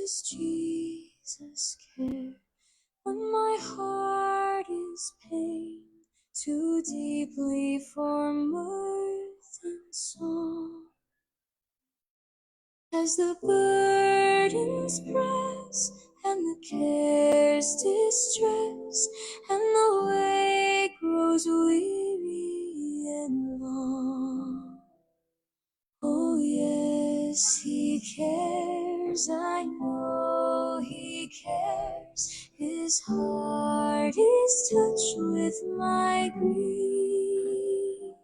Does Jesus care when my heart is pain too deeply for mirth and song? As the burdens press and the cares distress and the way grows weary and long. Oh yes, he cares, I know he cares. His heart is touched with my grief.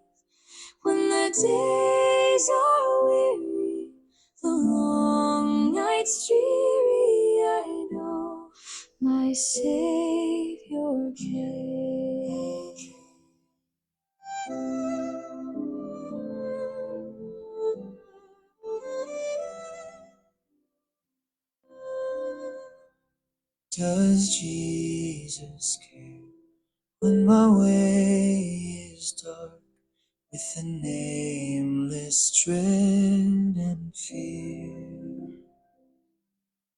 When the days are weary, the long nights dreary, I know my Savior cares. Does Jesus care when my way is dark with a nameless dread and fear?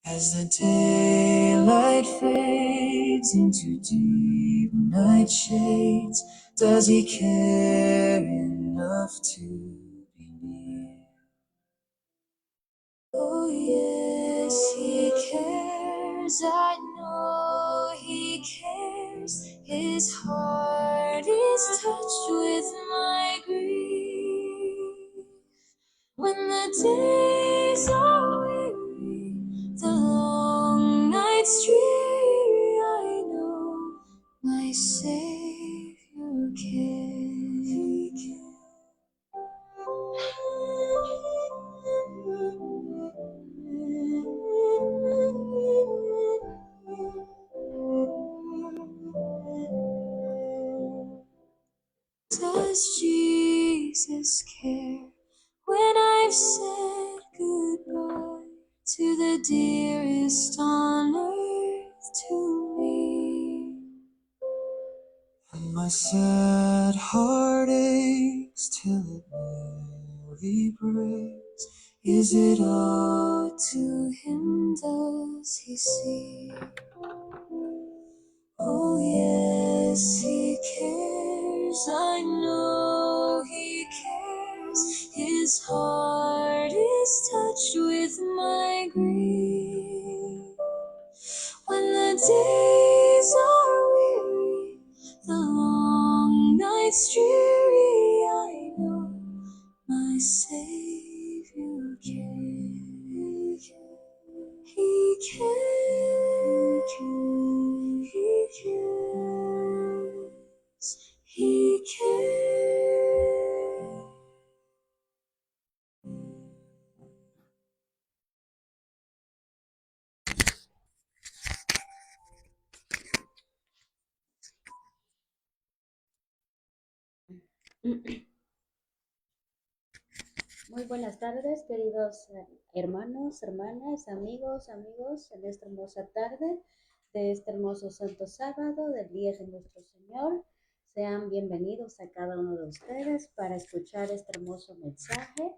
As the daylight fades into deep night shades, does he care enough to be near? Oh yes, he cares, I know he cares. His heart is touched with my grief. When the days are weary, the long nights dreary, I know my Savior cares. Does Jesus care when I've said goodbye to the dearest on earth to me? And my sad heart aches till it nearly breaks. Is it all to him does he see? Oh yes, he cares, I know he cares. His heart is touched with my grief. When the days are weary, the long nights dreary, I know my Savior cares. He cares, he cares, he cares. Muy buenas tardes, queridos hermanos, hermanas, amigos, en esta hermosa tarde de este hermoso Santo Sábado del Día de nuestro Señor. Sean bienvenidos a cada uno de ustedes para escuchar este hermoso mensaje.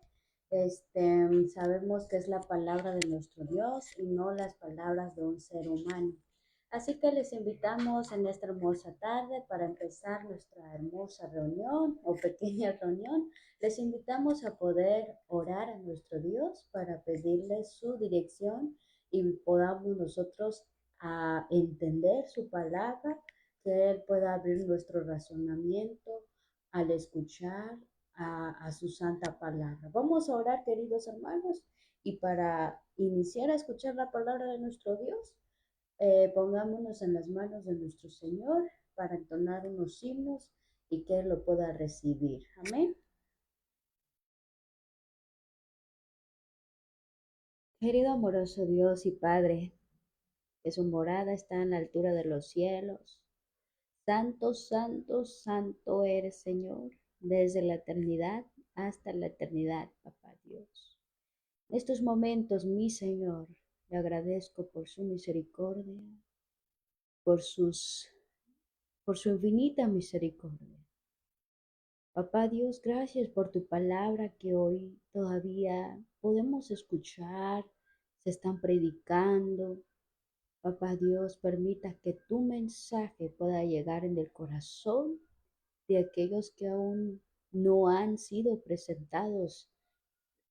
Sabemos que es la palabra de nuestro Dios y no las palabras de un ser humano. Así que les invitamos en esta hermosa tarde para empezar nuestra hermosa reunión o pequeña reunión. Les invitamos a poder orar a nuestro Dios para pedirle su dirección y podamos nosotros entender su palabra, que Él pueda abrir nuestro razonamiento al escuchar a su santa palabra. Vamos a orar, queridos hermanos, y para iniciar a escuchar la palabra de nuestro Dios, pongámonos en las manos de nuestro Señor para entonar unos himnos y que Él lo pueda recibir. Amén. Querido amoroso Dios y Padre, que su morada está en la altura de los cielos. Santo, santo, santo eres, Señor, desde la eternidad hasta la eternidad, Papá Dios. En estos momentos, mi Señor, le agradezco por su misericordia, por por su infinita misericordia. Papá Dios, gracias por tu palabra que hoy todavía podemos escuchar, se están predicando. Papá Dios, permita que tu mensaje pueda llegar en el corazón de aquellos que aún no han sido presentados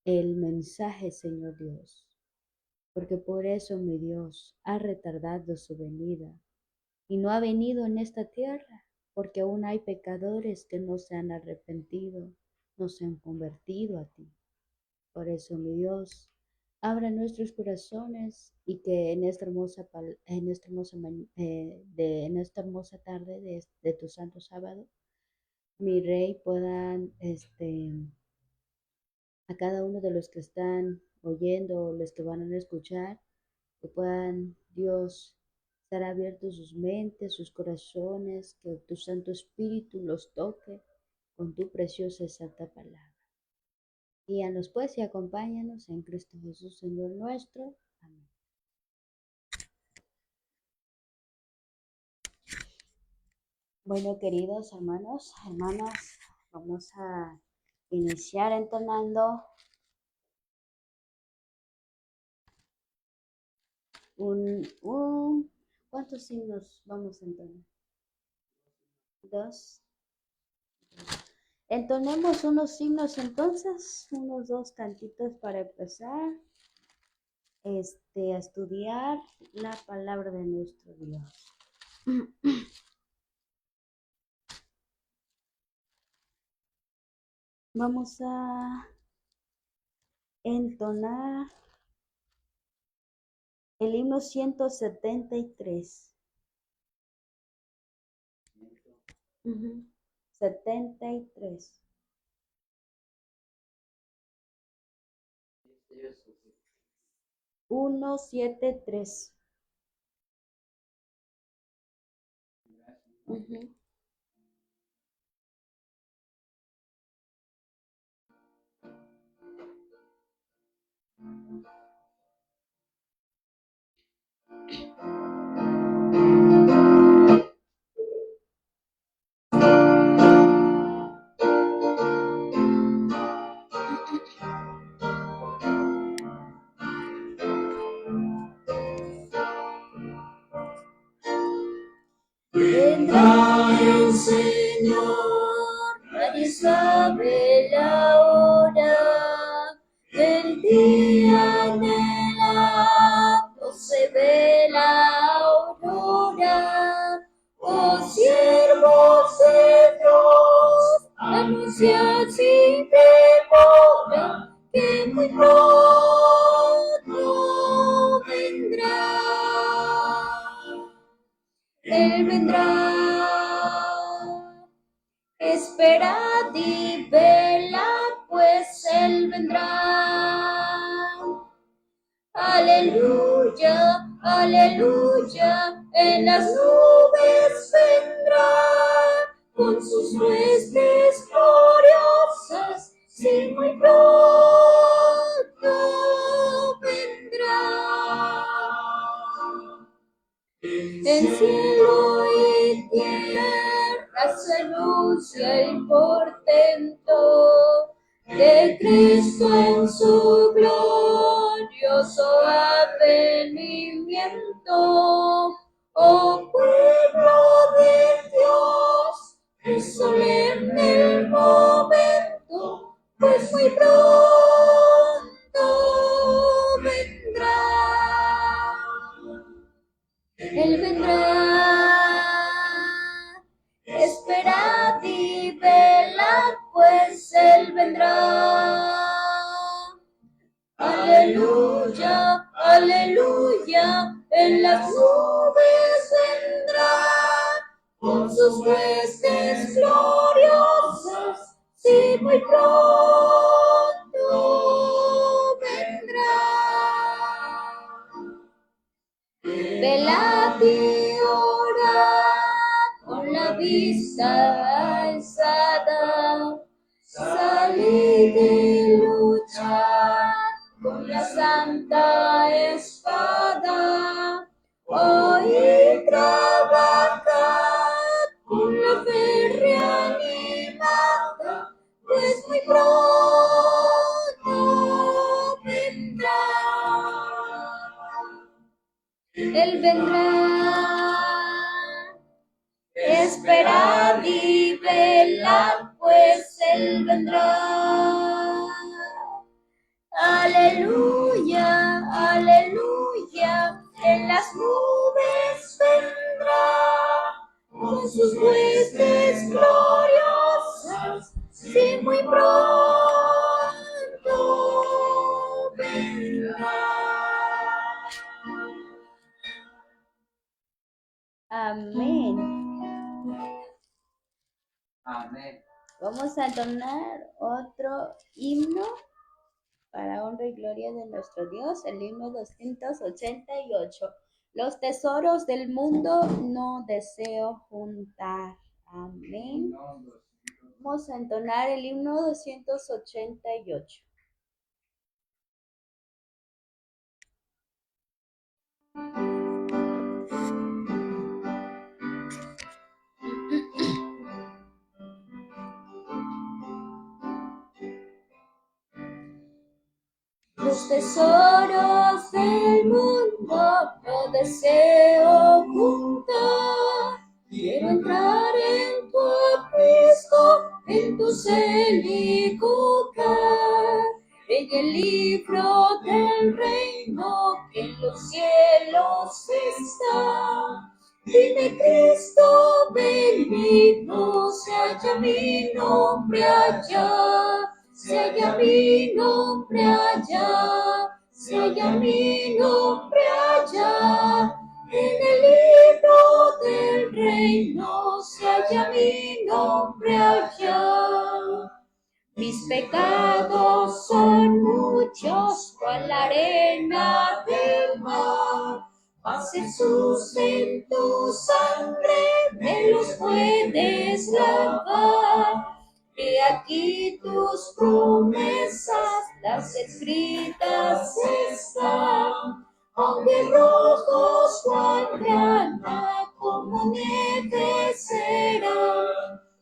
el mensaje, Señor Dios. Porque por eso, mi Dios, ha retardado su venida y no ha venido en esta tierra, porque aún hay pecadores que no se han arrepentido, no se han convertido a ti. Por eso, mi Dios, abra nuestros corazones y que en esta hermosa, en esta hermosa tarde de tu santo sábado, mi Rey, puedan a cada uno de los que están oyendo, los que van a escuchar, que puedan, Dios, estar abiertos sus mentes, sus corazones, que tu Santo Espíritu los toque con tu preciosa y santa palabra. Guíanos pues y acompáñanos en Cristo Jesús, Señor nuestro. Amén. Bueno, queridos hermanos, hermanas, vamos a iniciar entonando ¿cuántos signos vamos a entonar? 2. Entonemos unos signos entonces, unos 2 cantitos para empezar a estudiar la palabra de nuestro Dios. Vamos a entonar el himno 173. 73. 173. Vendrá el Señor, nadie sabe la hora, el día anhelado se ve la aurora. Oh siervos de Dios, anunciad sin demora que muy pronto vendrá. Él vendrá, esperad y velad, pues Él vendrá. Aleluya, aleluya, en las nubes vendrá, con sus huestes gloriosas, sí, muy pronto vendrá. En cielo y tierra se anuncia el portento de Cristo en su glorioso advenimiento. Oh pueblo de Dios, es solemne el momento, pues muy pronto vendrá. Él vendrá, esperad y velad, pues Él vendrá. Aleluya, aleluya, en las nubes vendrá, con sus huestes gloriosas, sí, muy pronto vendrá. Velad y orad con la vista alzada, salid y luchad con la santa espada, hoy trabajad con la fe reanimada, pues muy pronto vendrá. Él vendrá. Esperad y velad, pues Él vendrá. Aleluya, aleluya, en las nubes vendrá, con sus huestes gloriosas, sí, muy pronto vendrá. Amén. Amén. Vamos a entonar otro himno para honra y gloria de nuestro Dios, el himno 288. Los tesoros del mundo no deseo juntar. Amén. Vamos a entonar el himno 288. Los tesoros del mundo no deseo juntar. Quiero entrar en tu aprisco, en tu celicio caer, en el libro del reino que en los cielos está. Dime, Cristo bendito, se halla mi nombre allá. Se halla mi nombre allá, se halla mi nombre allá, en el libro del reino, se halla mi nombre allá. Mis pecados son muchos, cual la arena del mar, mas Jesús en tu sangre me los puedes lavar. Y aquí tus promesas, las escritas están, aunque rojos cual grana, como nieve serán.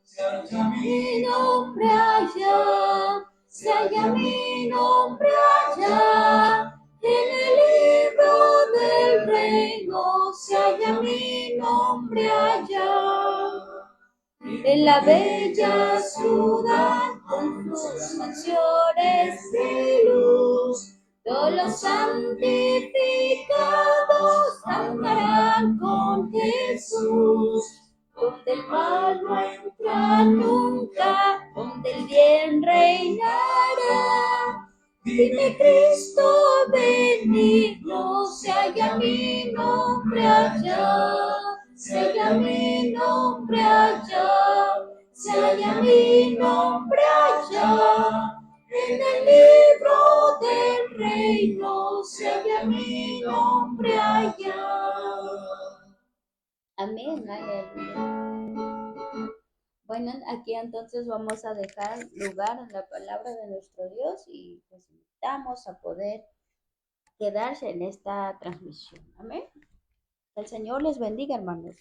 Se halla mi nombre allá, se halla mi nombre allá, en el libro del reino, se halla mi nombre allá. En la bella ciudad, con sus mansiones de luz, todos los santificados andarán con Jesús. Donde el mal no entra nunca, donde el bien reinará. Dime, Cristo benigno, se halla mi nombre allá. Se halla mi nombre allá, se halla mi nombre allá, en el libro del reino, se halla mi nombre allá. Amén, aleluya. Bueno, aquí entonces vamos a dejar lugar a la palabra de nuestro Dios y les invitamos a poder quedarse en esta transmisión. Amén. El Señor les bendiga, hermanos.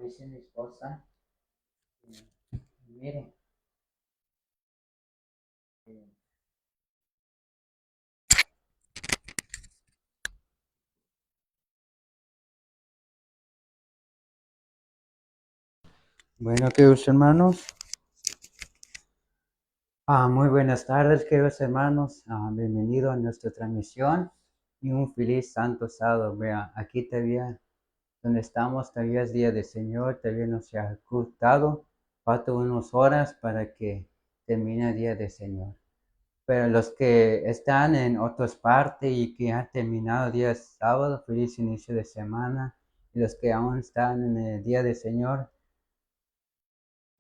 Dice mi esposa, mire, bueno, queridos hermanos, muy buenas tardes, queridos hermanos, bienvenido a nuestra transmisión y un feliz santo sábado. Vea, aquí todavía, donde estamos, todavía es día del Señor, todavía no se ha ocultado, faltan unas horas para que termine el día del Señor. Pero los que están en otras partes y que han terminado el día sábado, feliz inicio de semana. Y los que aún están en el día del Señor,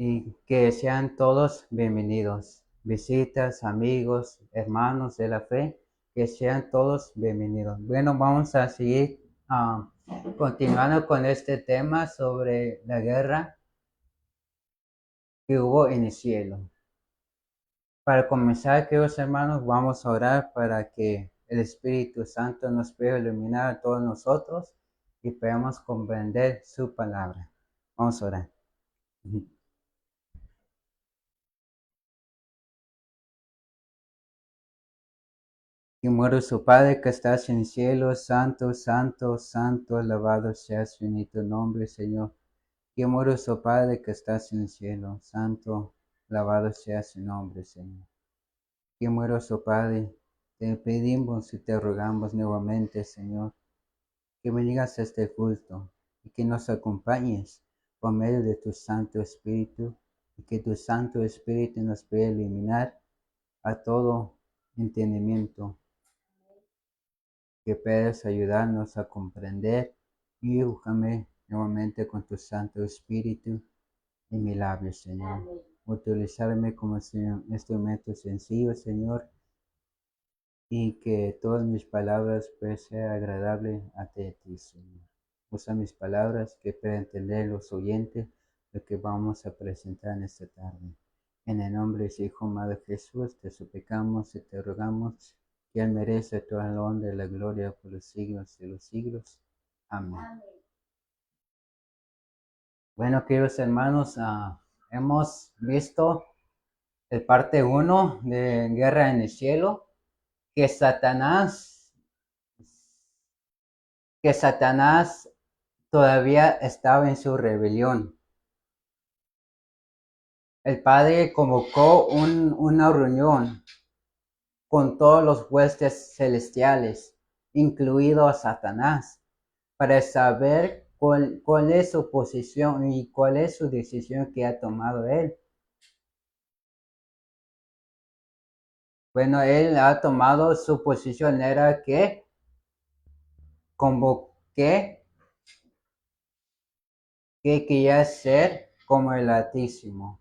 y que sean todos bienvenidos. Visitas, amigos, hermanos de la fe, que sean todos bienvenidos. Bueno, vamos a seguir continuando con este tema sobre la guerra que hubo en el cielo. Para comenzar, queridos hermanos, vamos a orar para que el Espíritu Santo nos pueda iluminar a todos nosotros y podamos comprender su palabra. Vamos a orar. Y muero su Padre que estás en el cielo, santo, santo, santo, alabado sea su bendito nombre, Señor. Y muero su Padre que estás en el cielo, santo, alabado sea su nombre, Señor. Y muero su Padre, te pedimos y te rogamos nuevamente, Señor, que bendigas este culto y que nos acompañes por medio de tu Santo Espíritu y que tu Santo Espíritu nos pueda eliminar a todo entendimiento, que puedas ayudarnos a comprender y újame nuevamente con tu Santo Espíritu en mi labio, Señor. Utilizarme como instrumento sencillo, Señor, y que todas mis palabras puedan ser agradables a ti, Señor. Usa mis palabras que puedan entender los oyentes lo que vamos a presentar en esta tarde. En el nombre de su Hijo amado Jesús, te suplicamos y te rogamos que Él merece toda la honra y la gloria por los siglos de los siglos. Amén. Bueno, queridos hermanos, hemos visto el parte 1 de Guerra en el Cielo, que Satanás todavía estaba en su rebelión. El Padre convocó una reunión con todos los huestes celestiales, incluido a Satanás, para saber cuál es su posición y cuál es su decisión que ha tomado él. Bueno, él ha tomado su posición, era que convoqué que quería ser como el Altísimo.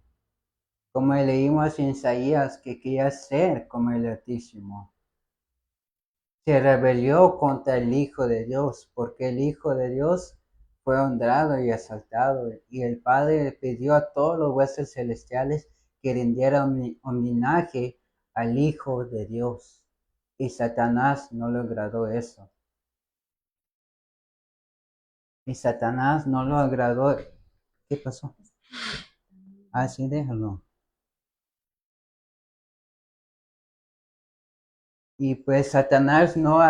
Como leímos en Isaías, que quería ser como el Altísimo. Se rebeló contra el Hijo de Dios, porque el Hijo de Dios fue honrado y exaltado, y el Padre pidió a todos los huestes celestiales que rindieran homenaje al Hijo de Dios. Y Satanás no le agradó eso. Y Satanás no lo agradó. ¿Qué pasó? Sí, déjalo. Y pues Satanás no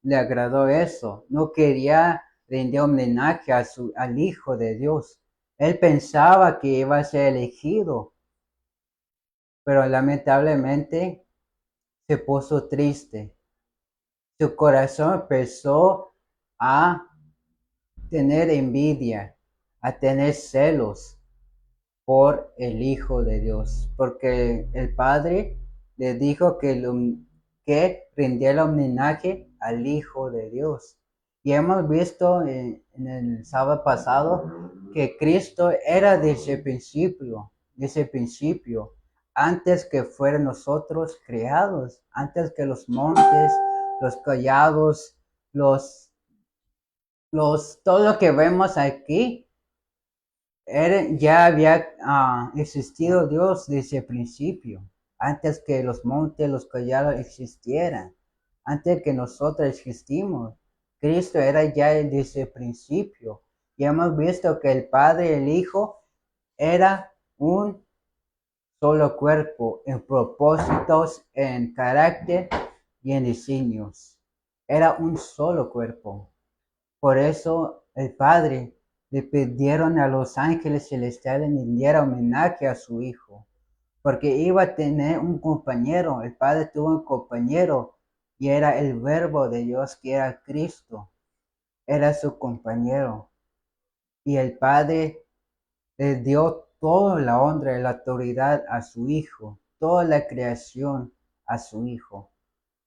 le agradó eso, no quería rendir homenaje al Hijo de Dios. Él pensaba que iba a ser elegido, pero lamentablemente se puso triste. Su corazón empezó a tener envidia, a tener celos por el Hijo de Dios, porque el Padre le dijo que rindiera homenaje al Hijo de Dios. Y hemos visto en el sábado pasado que Cristo era desde el principio, antes que fueran nosotros creados, antes que los montes, los collados, todo lo que vemos aquí ya había existido Dios desde el principio, antes que los montes, los collados existieran, antes que nosotros existimos. Cristo era ya desde el principio. Y hemos visto que el Padre y el Hijo era un solo cuerpo en propósitos, en carácter y en diseños. Era un solo cuerpo. Por eso el Padre le pidieron a los ángeles celestiales que diera homenaje a su Hijo, porque iba a tener un compañero. El Padre tuvo un compañero y era el Verbo de Dios, que era Cristo. Era su compañero. Y el Padre le dio toda la honra y la autoridad a su Hijo, toda la creación a su Hijo.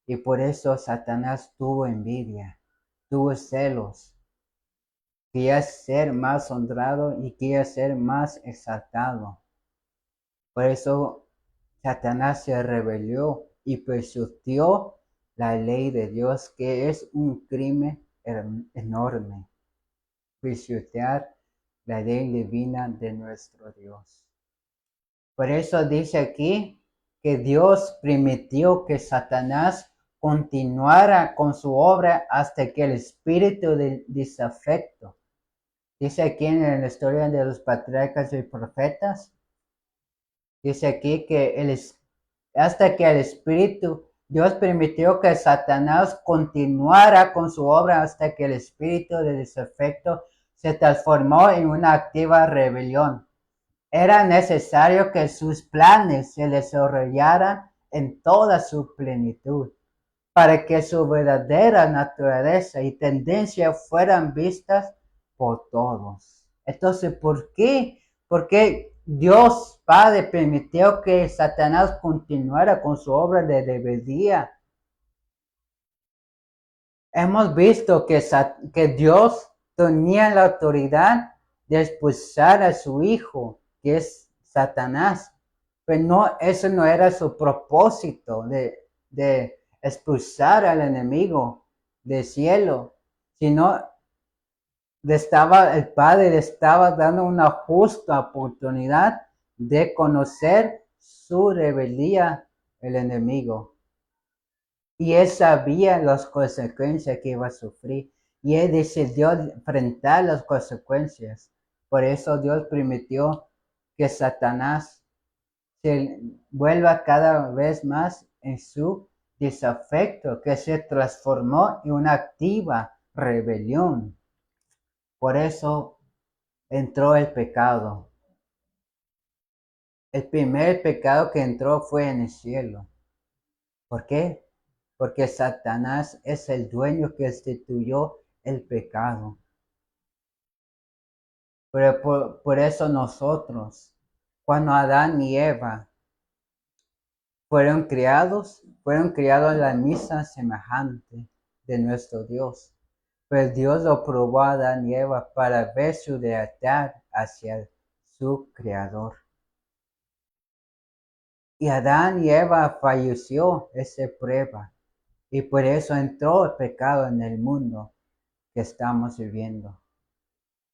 Y por eso Satanás tuvo envidia, tuvo celos. quería ser más honrado y quería ser más exaltado. Por eso Satanás se rebeló y pisoteó la ley de Dios, que es un crimen enorme. Pisotear la ley divina de nuestro Dios. Por eso dice aquí que Dios permitió que Satanás continuara con su obra hasta que el espíritu del desafecto. Dice aquí en la historia de los patriarcas y profetas, dice aquí que hasta que el espíritu, Dios permitió que Satanás continuara con su obra hasta que el espíritu de desafecto se transformó en una activa rebelión. Era necesario que sus planes se desarrollaran en toda su plenitud, para que su verdadera naturaleza y tendencia fueran vistas por todos. Entonces, ¿por qué? Porque Dios Padre permitió que Satanás continuara con su obra de rebeldía. Hemos visto que Dios tenía la autoridad de expulsar a su hijo, que es Satanás. Pero no, eso no era su propósito de expulsar al enemigo del cielo, sino el Padre le estaba dando una justa oportunidad de conocer su rebeldía, el enemigo. Y él sabía las consecuencias que iba a sufrir. Y él decidió enfrentar las consecuencias. Por eso Dios permitió que Satanás se vuelva cada vez más en su desafecto, que se transformó en una activa rebelión. Por eso entró el pecado. El primer pecado que entró fue en el cielo. ¿Por qué? Porque Satanás es el dueño que instituyó el pecado. Pero por eso nosotros, cuando Adán y Eva fueron criados en la misma semejante de nuestro Dios. Pues Dios lo probó a Adán y Eva para ver su lealtad hacia su Creador. Y Adán y Eva falleció esa prueba. Y por eso entró el pecado en el mundo que estamos viviendo.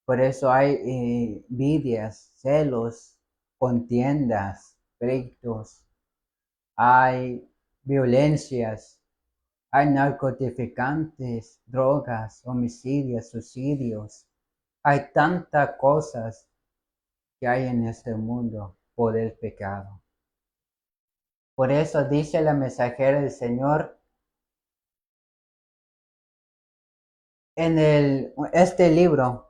Por eso hay envidias, celos, contiendas, pleitos, hay violencias, hay narcotraficantes, drogas, homicidios, suicidios. Hay tantas cosas que hay en este mundo por el pecado. Por eso dice la mensajera del Señor en este libro,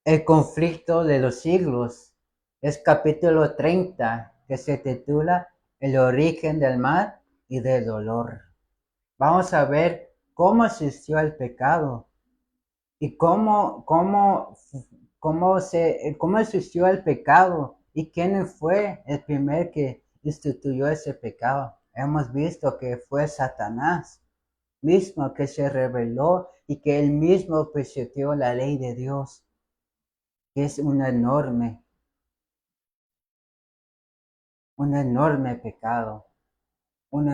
El conflicto de los siglos, es capítulo 30, que se titula El origen del mal y del dolor. Vamos a ver cómo existió el pecado y cómo existió el pecado y quién fue el primer que instituyó ese pecado. Hemos visto que fue Satanás mismo que se rebeló y que él mismo pisoteó la ley de Dios, que es un enorme pecado, un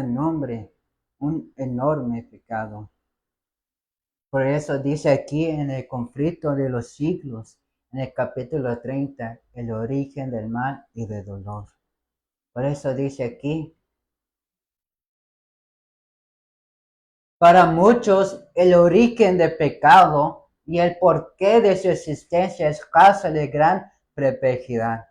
enorme pecado. Por eso dice aquí en el conflicto de los siglos, en el capítulo 30, el origen del mal y del dolor. Por eso dice aquí, para muchos el origen del pecado y el porqué de su existencia es causa de gran perplejidad.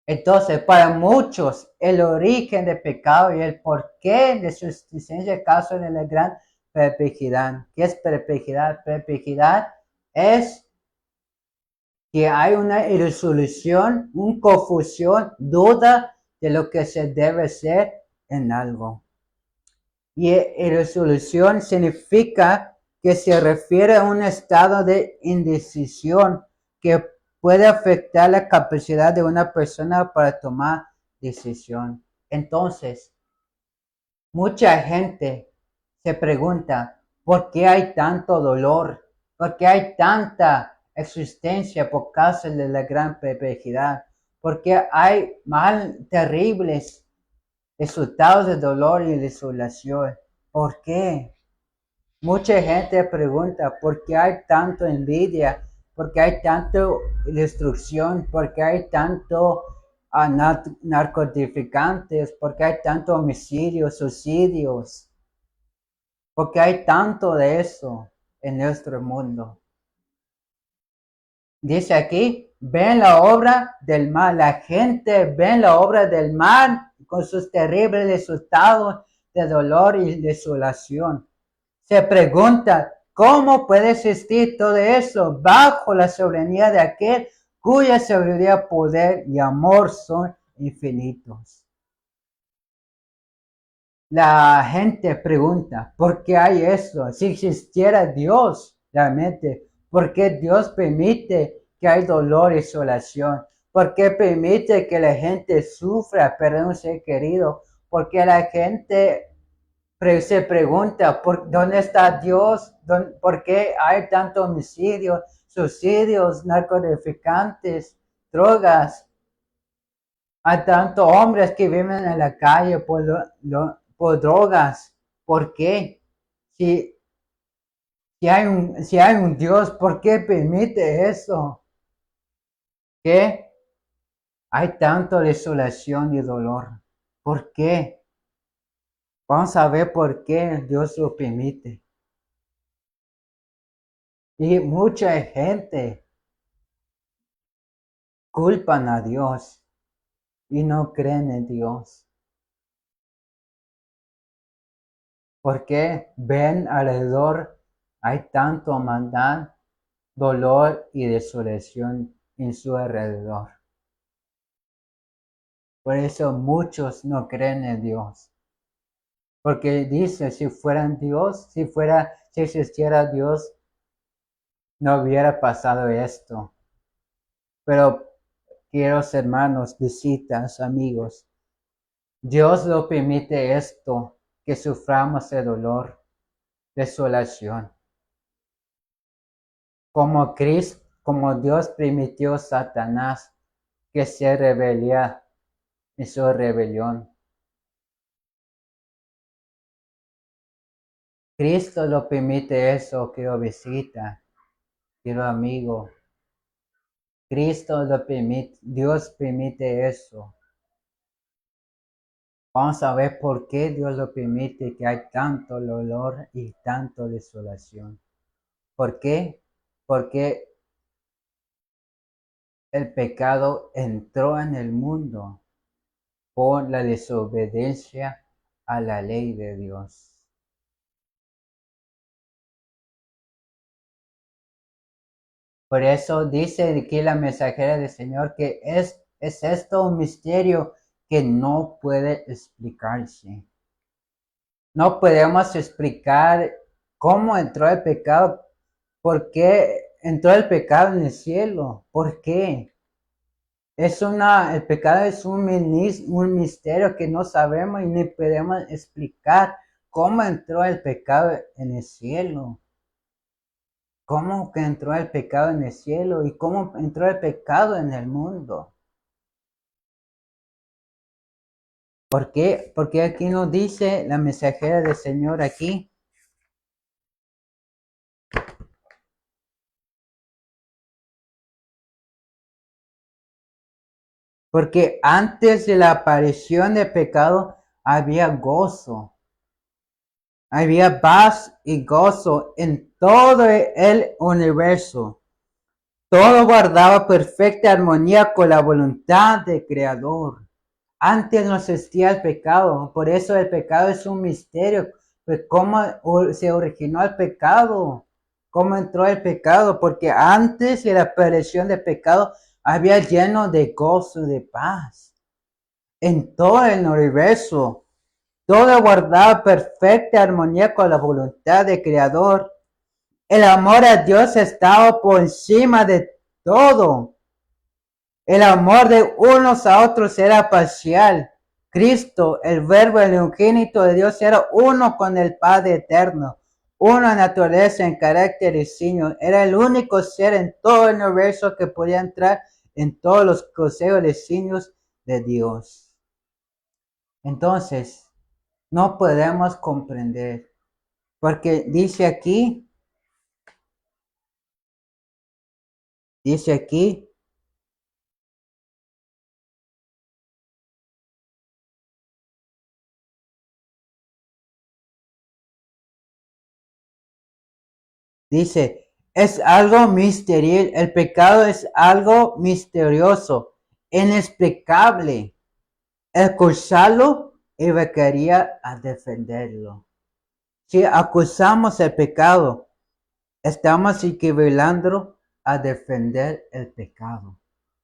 Entonces, para muchos, el origen del pecado y el porqué de su existencia es causa de la gran perplejidad. ¿Qué es perplejidad? Perplejidad es que hay una irresolución, una confusión, duda de lo que se debe ser en algo. Y irresolución significa que se refiere a un estado de indecisión que puede afectar la capacidad de una persona para tomar decisión. Entonces, mucha gente se pregunta, ¿Por qué hay tanto dolor? ¿Por qué hay tanta existencia por causa de la gran perplejidad? ¿Por qué hay mal terribles resultados de dolor y desolación? ¿Por qué? Mucha gente pregunta, ¿por qué hay tanto envidia? ¿Por qué hay tanto destrucción? ¿Por qué hay tanto narcotraficantes? ¿Por qué hay tanto homicidios, suicidios? ¿Por qué hay tanto de eso en nuestro mundo? Dice aquí, ven la obra del mal. La gente ve la obra del mal con sus terribles resultados de dolor y desolación. Se pregunta, ¿cómo puede existir todo eso bajo la soberanía de aquel cuya sabiduría, poder y amor son infinitos? La gente pregunta, ¿por qué hay eso? Si existiera Dios, realmente, ¿por qué Dios permite que hay dolor y desolación? ¿Por qué permite que la gente sufra, perder un ser querido? ¿Por qué la gente se pregunta, ¿dónde está Dios? ¿Por qué hay tanto homicidio, suicidios, narcotraficantes, drogas? Hay tantos hombres que viven en la calle por drogas. ¿Por qué? Si hay un Dios, ¿por qué permite eso? ¿Qué? Hay tanta desolación y dolor. ¿Por qué? Vamos a ver por qué Dios lo permite. Y mucha gente culpan a Dios y no creen en Dios. Porque ven alrededor, hay tanto maldad, dolor y desolación en su alrededor. Por eso muchos no creen en Dios. Porque dice, si fueran Dios, si existiera Dios, no hubiera pasado esto. Pero, queridos hermanos, visitas, amigos, Dios lo permite esto, que suframos el dolor, desolación. Como Dios permitió a Satanás que se rebelara en su rebelión. Cristo lo permite eso, quiero visita, quiero amigo. Cristo lo permite, Dios permite eso. Vamos a ver por qué Dios lo permite, que hay tanto dolor y tanto desolación. ¿Por qué? Porque el pecado entró en el mundo por la desobediencia a la ley de Dios. Por eso dice aquí la mensajera del Señor que es esto un misterio que no puede explicarse. No podemos explicar cómo entró el pecado, por qué entró el pecado en el cielo, por qué. El pecado es un misterio que no sabemos y ni podemos explicar cómo entró el pecado en el cielo. ¿Cómo que entró el pecado en el cielo y cómo entró el pecado en el mundo? ¿Por qué? Porque aquí nos dice la mensajera del Señor aquí. Porque antes de la aparición del pecado había gozo. Había paz y gozo en todo el universo. Todo guardaba perfecta armonía con la voluntad del Creador. Antes no existía el pecado, por eso el pecado es un misterio. Pues ¿cómo se originó el pecado? ¿Cómo entró el pecado? Porque antes de la aparición del pecado había lleno de gozo y de paz. En todo el universo, todo guardaba perfecta armonía con la voluntad del Creador. El amor a Dios estaba por encima de todo. El amor de unos a otros era parcial. Cristo, el Verbo, el unigénito de Dios, era uno con el Padre eterno. una naturaleza en carácter y signo. Era el único ser en todo el universo que podía entrar en todos los consejos de signos de Dios. Entonces, no podemos comprender, porque dice aquí, dice es algo misterioso, el pecado es algo misterioso, inexplicable. Acusarlo evocaría a defenderlo. Si acusamos el pecado, estamos equivalando a defender el pecado,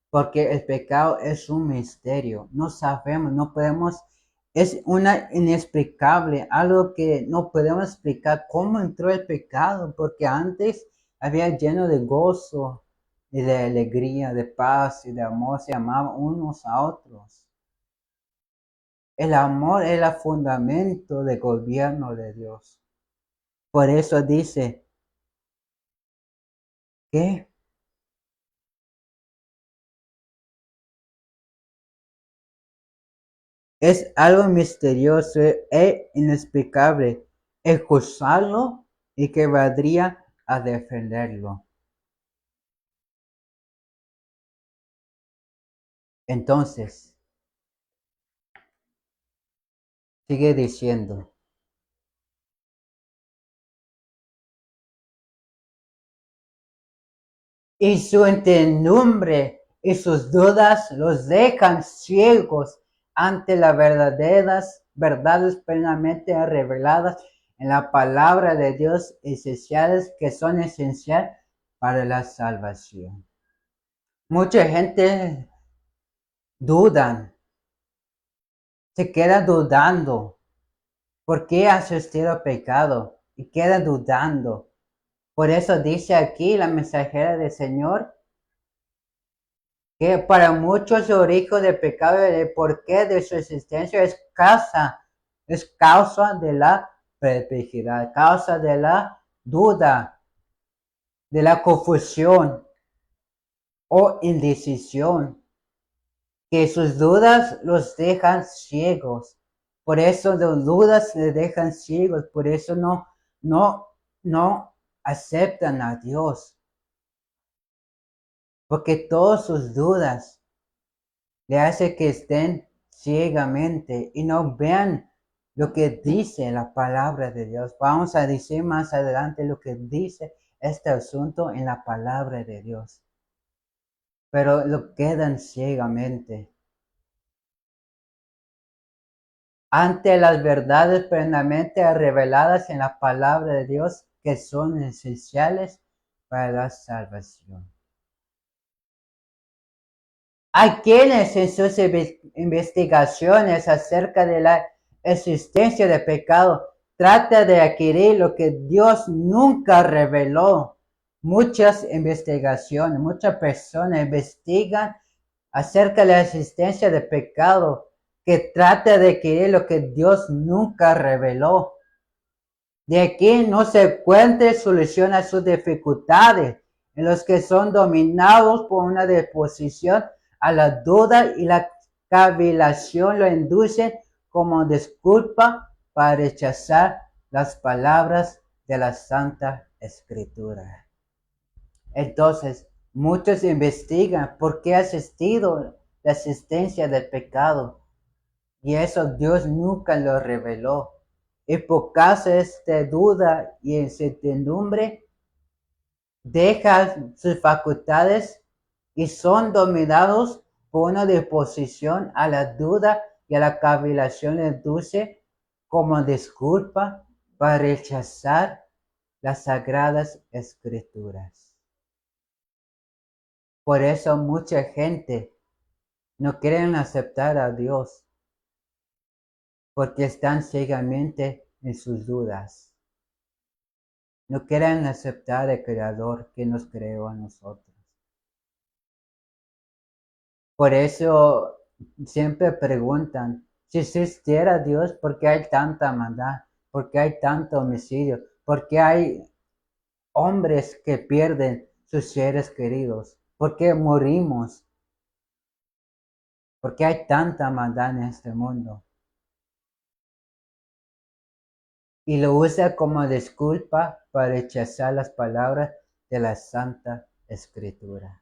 porque el pecado es un misterio, no sabemos, no podemos, es una inexplicable, algo que no podemos explicar cómo entró el pecado, porque antes había lleno de gozo y de alegría, de paz y de amor, se amaban unos a otros. El amor es el fundamento del gobierno de Dios. Por eso dice que es algo misterioso e inexplicable excusarlo y que valdría a defenderlo. Entonces, sigue diciendo, y su entendumbre y sus dudas los dejan ciegos ante las verdaderas verdades plenamente reveladas en la palabra de Dios, esenciales que son esenciales para la salvación. Mucha gente dudan, se queda dudando, ¿por qué has asistido pecado? Y queda dudando. Por eso dice aquí la mensajera del Señor, que para muchos el origen del pecado y el porqué de su existencia es causa de la perplejidad, causa de la duda, de la confusión o indecisión, que sus dudas los dejan ciegos. Por eso las dudas les dejan ciegos, por eso no aceptan a Dios, porque todas sus dudas le hace que estén ciegamente y no vean lo que dice la palabra de Dios. Vamos a decir más adelante lo que dice este asunto en la palabra de Dios. Pero lo quedan ciegamente ante las verdades plenamente reveladas en la palabra de Dios que son esenciales para la salvación. Hay quienes en sus investigaciones acerca de la existencia del pecado tratan de adquirir lo que Dios nunca reveló. Muchas investigaciones, muchas personas investigan acerca de la existencia del pecado que trata de adquirir lo que Dios nunca reveló. De aquí no se encuentre solución a sus dificultades, en los que son dominados por una disposición a la duda y la cavilación lo inducen como disculpa para rechazar las palabras de la Santa Escritura. Entonces, muchos investigan por qué ha existido la existencia del pecado, y eso Dios nunca lo reveló. Y por causa de esta duda y incertidumbre, dejan sus facultades y son dominados por una disposición a la duda y a la cavilación les induce como disculpa para rechazar las sagradas escrituras. Por eso mucha gente no quiere aceptar a Dios, porque están ciegamente en sus dudas. No quieren aceptar al Creador que nos creó a nosotros. Por eso siempre preguntan, si existiera Dios, ¿por qué hay tanta maldad? ¿Por qué hay tanto homicidio? ¿Por qué hay hombres que pierden sus seres queridos? ¿Por qué morimos? ¿Por qué hay tanta maldad en este mundo? Y lo usa como disculpa para rechazar las palabras de la Santa Escritura.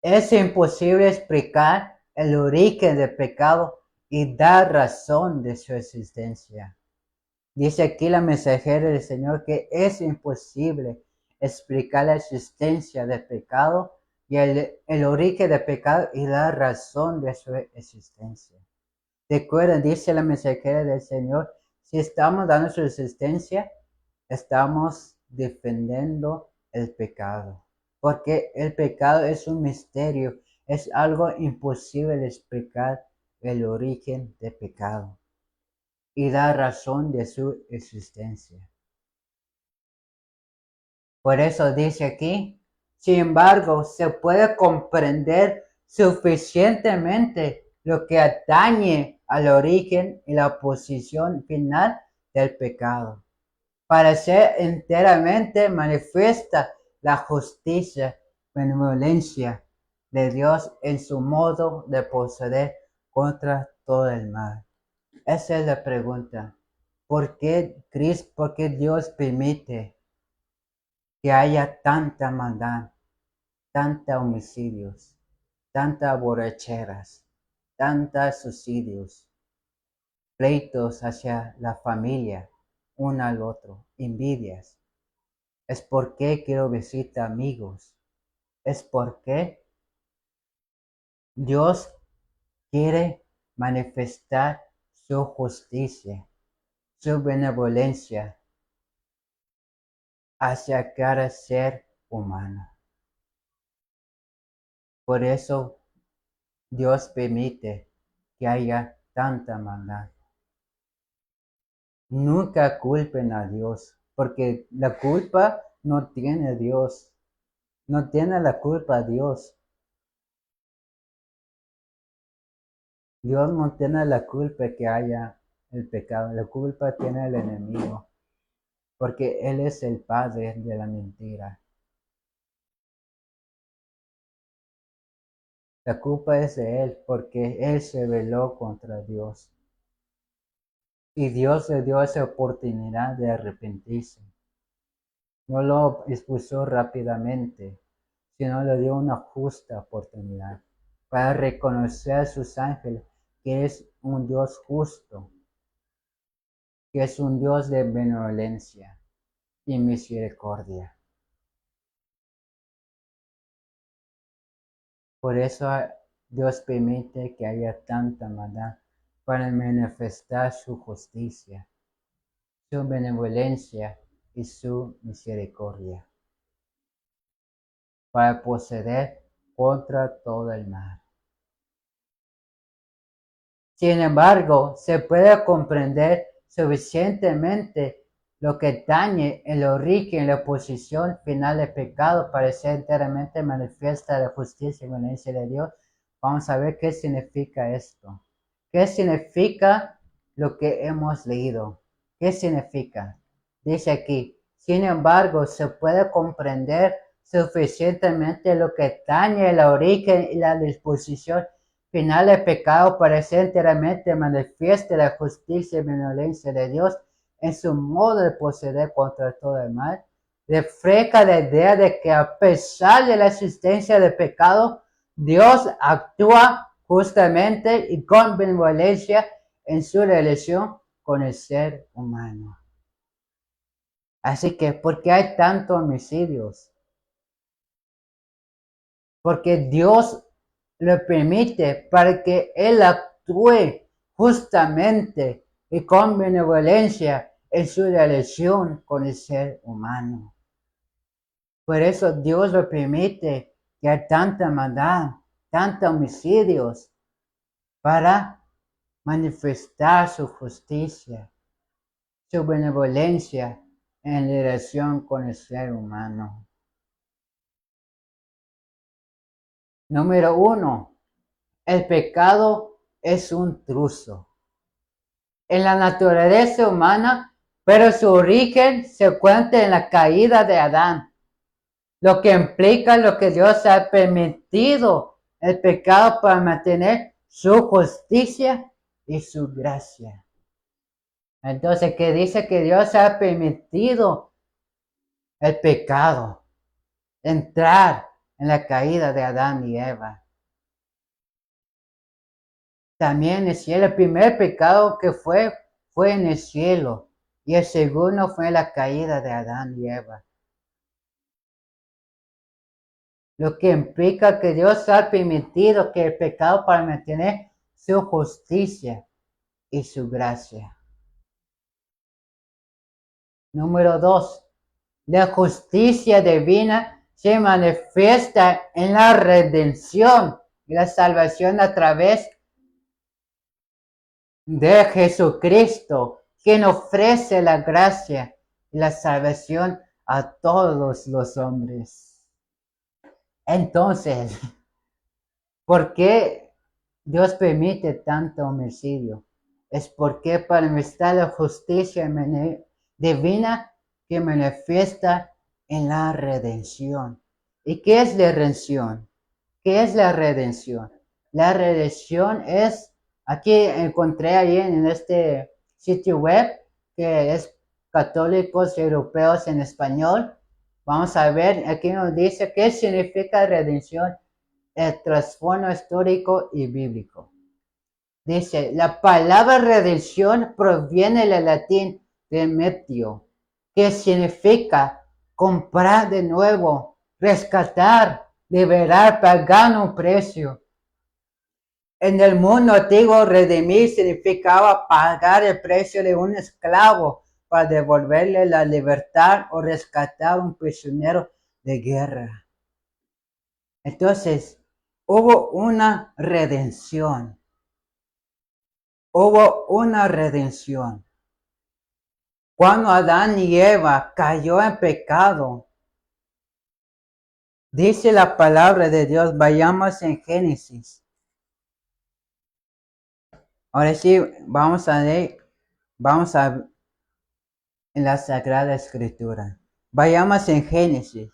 Es imposible explicar el origen del pecado y dar razón de su existencia. Dice aquí la mensajera del Señor que es imposible explicar la existencia del pecado y el origen del pecado y dar razón de su existencia. Recuerden, dice la mensajera del Señor, si estamos dando su existencia, estamos defendiendo el pecado. Porque el pecado es un misterio, es algo imposible de explicar el origen del pecado y la razón de su existencia. Por eso dice aquí, sin embargo, se puede comprender suficientemente lo que atañe al origen y la posición final del pecado, para ser enteramente manifiesta la justicia, benevolencia de Dios en su modo de proceder contra todo el mal. Esa es la pregunta. ¿Por qué Dios permite que haya tanta maldad, tantos homicidios, tantas borracheras, tantos suicidios, pleitos hacia la familia, uno al otro, envidias? Es porque quiero visitar amigos. Es porque Dios quiere manifestar su justicia, su benevolencia hacia cada ser humano. Por eso Dios permite que haya tanta maldad. Nunca culpen a Dios, porque la culpa no tiene Dios. No tiene la culpa a Dios. Dios no tiene la culpa que haya el pecado. La culpa tiene el enemigo, porque Él es el padre de la mentira. La culpa es de Él, porque Él se rebeló contra Dios. Y Dios le dio esa oportunidad de arrepentirse. No lo expulsó rápidamente, sino le dio una justa oportunidad para reconocer a sus ángeles que es un Dios justo, que es un Dios de benevolencia y misericordia. Por eso Dios permite que haya tanta maldad para manifestar su justicia, su benevolencia y su misericordia, para proceder contra todo el mal. Sin embargo, se puede comprender suficientemente lo que dañe el origen y la posición final del pecado para ser enteramente manifiesta la justicia y benevolencia de Dios. Vamos a ver qué significa esto. ¿Qué significa lo que hemos leído? ¿Qué significa? Dice aquí, sin embargo, se puede comprender suficientemente lo que dañe el origen y la disposición final del pecado para ser enteramente manifiesta la justicia y benevolencia de Dios en su modo de proceder contra todo el mal. Refleja la idea de que a pesar de la existencia del pecado, Dios actúa justamente y con benevolencia en su relación con el ser humano. Así que, ¿por qué hay tantos homicidios? Porque Dios lo permite para que Él actúe justamente y con benevolencia en su relación con el ser humano. Por eso Dios lo permite que haya tanta maldad, tantos homicidios, para manifestar su justicia, su benevolencia en relación con el ser humano. Número 1. El pecado es un intruso. en la naturaleza humana, pero su origen se encuentra en la caída de Adán, lo que implica lo que Dios ha permitido el pecado para mantener su justicia y su gracia. Entonces, que dice que Dios ha permitido el pecado entrar en la caída de Adán y Eva. También el cielo, el primer pecado que fue en el cielo, y el segundo fue la caída de Adán y Eva. Lo que implica que Dios ha permitido que el pecado para mantener su justicia y su gracia. Número 2. La justicia divina se manifiesta en la redención y la salvación a través de Jesucristo, quien ofrece la gracia y la salvación a todos los hombres. Entonces, ¿por qué Dios permite tanto homicidio? Es porque para manifestar la justicia divina que manifiesta en la redención. ¿Y qué es la redención? ¿Qué es la redención? La redención es, aquí encontré ahí en este sitio web, que es Católicos Europeos en Español. Vamos a ver, aquí nos dice qué significa redención, el trasfondo histórico y bíblico. Dice, la palabra redención proviene del latín remetio, que significa comprar de nuevo, rescatar, liberar, pagar un precio. En el mundo antiguo, redimir significaba pagar el precio de un esclavo para devolverle la libertad o rescatar a un prisionero de guerra. Entonces, hubo una redención. Hubo una redención. Cuando Adán y Eva cayó en pecado, dice la palabra de Dios, vayamos en Génesis. Ahora sí, vamos a en la Sagrada Escritura. Vayamos en Génesis.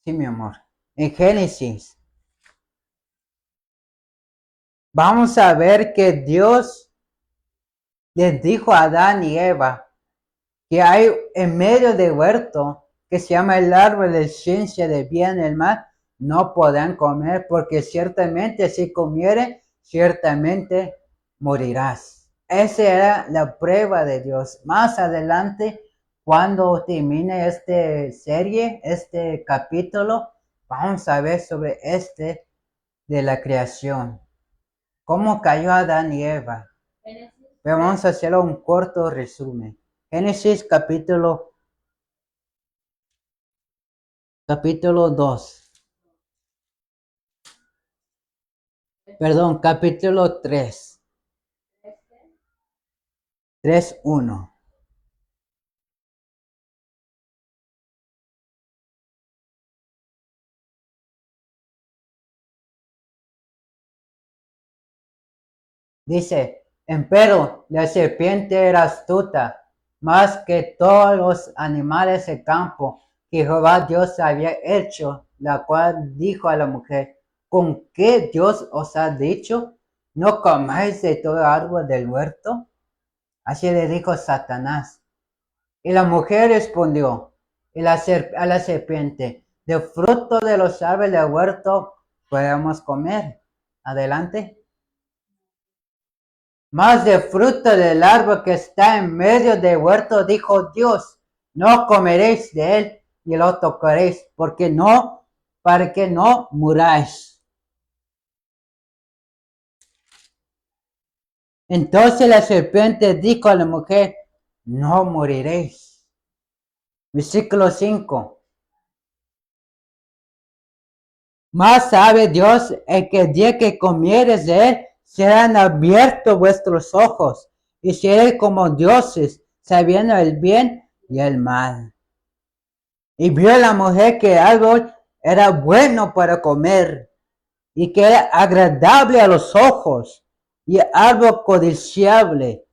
Sí, mi amor. En Génesis. Vamos a ver que Dios les dijo a Adán y Eva que hay en medio del huerto que se llama el árbol de ciencia del bien y el mal, no podrán comer porque ciertamente si comieren, ciertamente morirás. Esa era la prueba de Dios. Más adelante, cuando termine esta serie, este capítulo, vamos a ver sobre de la creación. ¿Cómo cayó Adán y Eva? Pero vamos a hacer un corto resumen. Génesis capítulo 2. Perdón, capítulo 3. 3:1. Dice, empero la serpiente era astuta, más que todos los animales del campo que Jehová Dios había hecho, la cual dijo a la mujer, ¿con qué Dios os ha dicho? ¿No comáis de todo árbol del huerto? Así le dijo Satanás. Y la mujer respondió a la serpiente, del fruto de los árboles del huerto podemos comer. Adelante. Mas del fruto del árbol que está en medio del huerto, dijo Dios, no comeréis de él ni lo tocaréis, para que no muráis. Entonces la serpiente dijo a la mujer, no moriréis. Versículo 5. Mas sabe Dios el que el día que comieres de él, serán abiertos vuestros ojos, y seréis como dioses, sabiendo el bien y el mal. Y vio la mujer que el árbol era bueno para comer, y que era agradable a los ojos, y árbol codiciable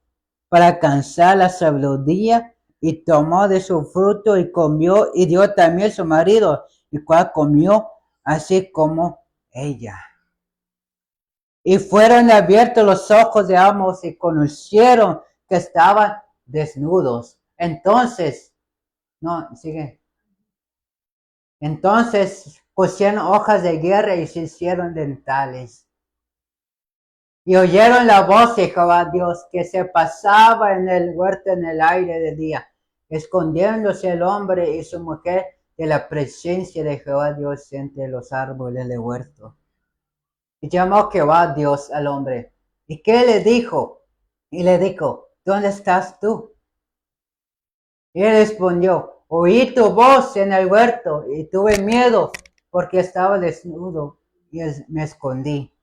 para alcanzar la sabiduría, y tomó de su fruto y comió, y dio también a su marido, y cual comió así como ella. Y fueron abiertos los ojos de ambos y conocieron que estaban desnudos. Entonces, no, sigue. Entonces cosieron hojas de guerra y se hicieron dentales. Y oyeron la voz de Jehová Dios que se pasaba en el huerto en el aire de día, escondiéndose el hombre y su mujer de la presencia de Jehová Dios entre los árboles del huerto. Y llamó Jehová Dios al hombre. ¿Y qué le dijo? Y le dijo, ¿dónde estás tú? Y él respondió, oí tu voz en el huerto y tuve miedo porque estaba desnudo y me escondí.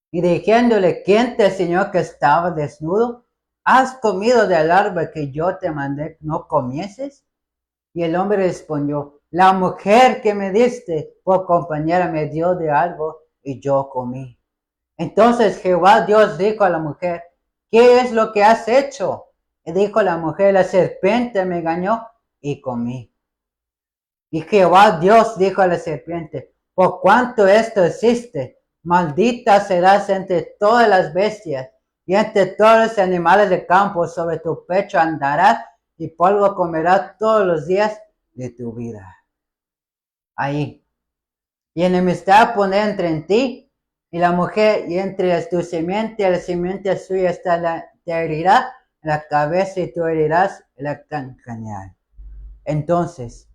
Y diciéndole, ¿quién te enseñó que estaba desnudo? ¿Has comido del árbol que yo te mandé no comieses? Y el hombre respondió, la mujer que me diste por compañera me dio de algo y yo comí. Entonces Jehová Dios dijo a la mujer, ¿qué es lo que has hecho? Y dijo la mujer, la serpiente me engañó y comí. Y Jehová Dios dijo a la serpiente, por cuanto esto existe, maldita serás entre todas las bestias y entre todos los animales de campo, sobre tu pecho andarás y polvo comerás todos los días de tu vida. Ahí. Y enemistad poner entre ti y la mujer, y entre tu simiente y la simiente suya te herirá la cabeza y tú herirás la calcañal. Entonces,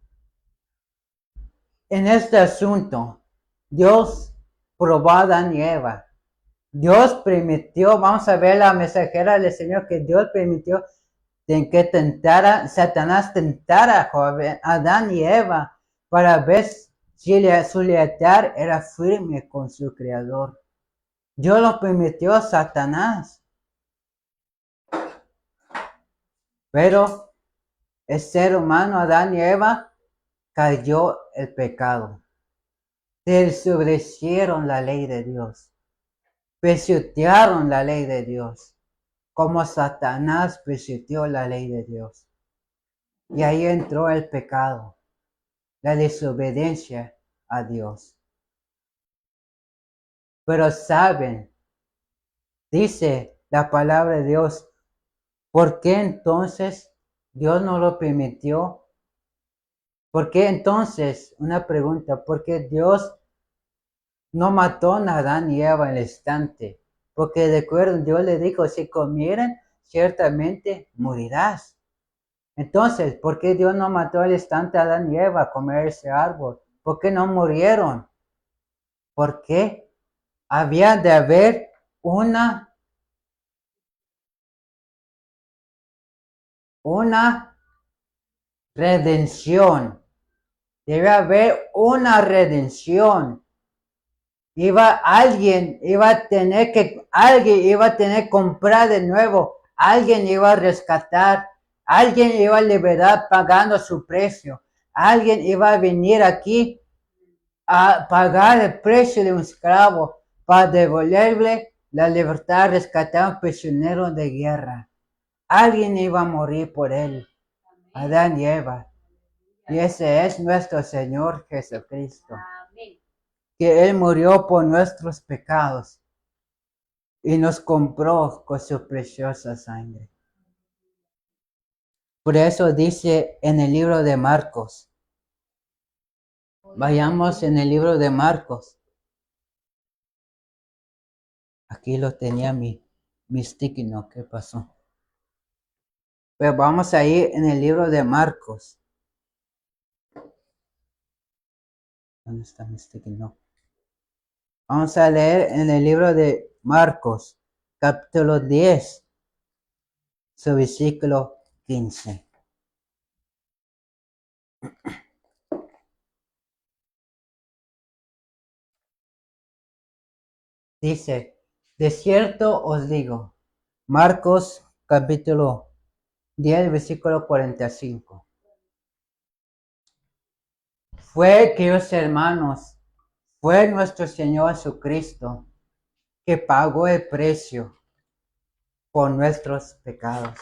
en este asunto, Dios probó a Adán y Eva. Dios permitió, vamos a ver la mensajera del Señor, que Dios permitió que Satanás tentara a Adán y Eva para ver si su lealtad era firme con su Creador. Dios lo permitió a Satanás. Pero el ser humano, Adán y Eva, cayó el pecado. Desobedecieron la ley de Dios. Pisotearon la ley de Dios. Como Satanás pisoteó la ley de Dios. Y ahí entró el pecado. La desobediencia a Dios. Pero saben, dice la palabra de Dios, ¿por qué entonces Dios no lo permitió? ¿Por qué entonces? Una pregunta, ¿por qué Dios no mató a Adán y Eva en el instante? Porque de acuerdo, Dios le dijo, si comieran, ciertamente morirás. Entonces, ¿por qué Dios no mató al instante a Adán y Eva a comer ese árbol? ¿Por qué no murieron? ¿Por qué? Había de haber una redención. Debe haber una redención. Alguien iba a tener que comprar de nuevo. Alguien iba a rescatar. Alguien iba a liberar pagando su precio. Alguien iba a venir aquí a pagar el precio de un esclavo para devolverle la libertad, rescatar a un prisionero de guerra. Alguien iba a morir por él. Adán y Eva. Y ese es nuestro Señor Jesucristo. Que Él murió por nuestros pecados y nos compró con su preciosa sangre. Por eso dice en el libro de Marcos. Vayamos en el libro de Marcos. Aquí lo tenía mi sticky note. ¿Qué pasó? Pero vamos a ir en el libro de Marcos. ¿Dónde está mi sticky note? Vamos a leer en el libro de Marcos, capítulo 10, su versículo 15. Dice, de cierto os digo, Marcos capítulo 10, versículo 45. Fue, queridos hermanos, fue nuestro Señor Jesucristo que pagó el precio por nuestros pecados.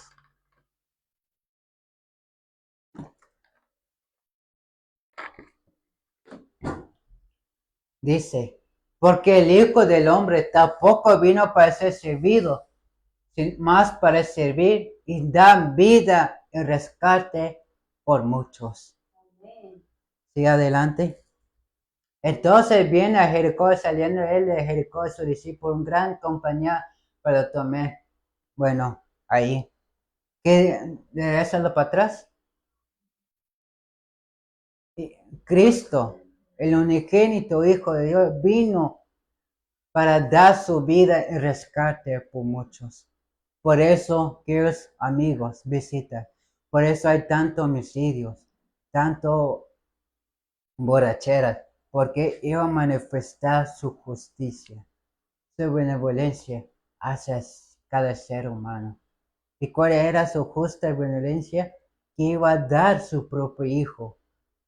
Dice, porque el Hijo del Hombre tampoco vino para ser servido, sino más para servir y dar vida en rescate por muchos. Amén. Sigue adelante. Entonces viene a Jericó, saliendo él de Jericó, su discípulo, una gran compañía para Tomé. Bueno, ahí. ¿Qué? Regresalo para atrás. Cristo, el unigénito Hijo de Dios, vino para dar su vida en rescate por muchos. Por eso, queridos amigos, visita. Por eso hay tantos homicidios, tanto borracheras, porque iba a manifestar su justicia, su benevolencia hacia cada ser humano. ¿Y cuál era su justa benevolencia? Que iba a dar su propio Hijo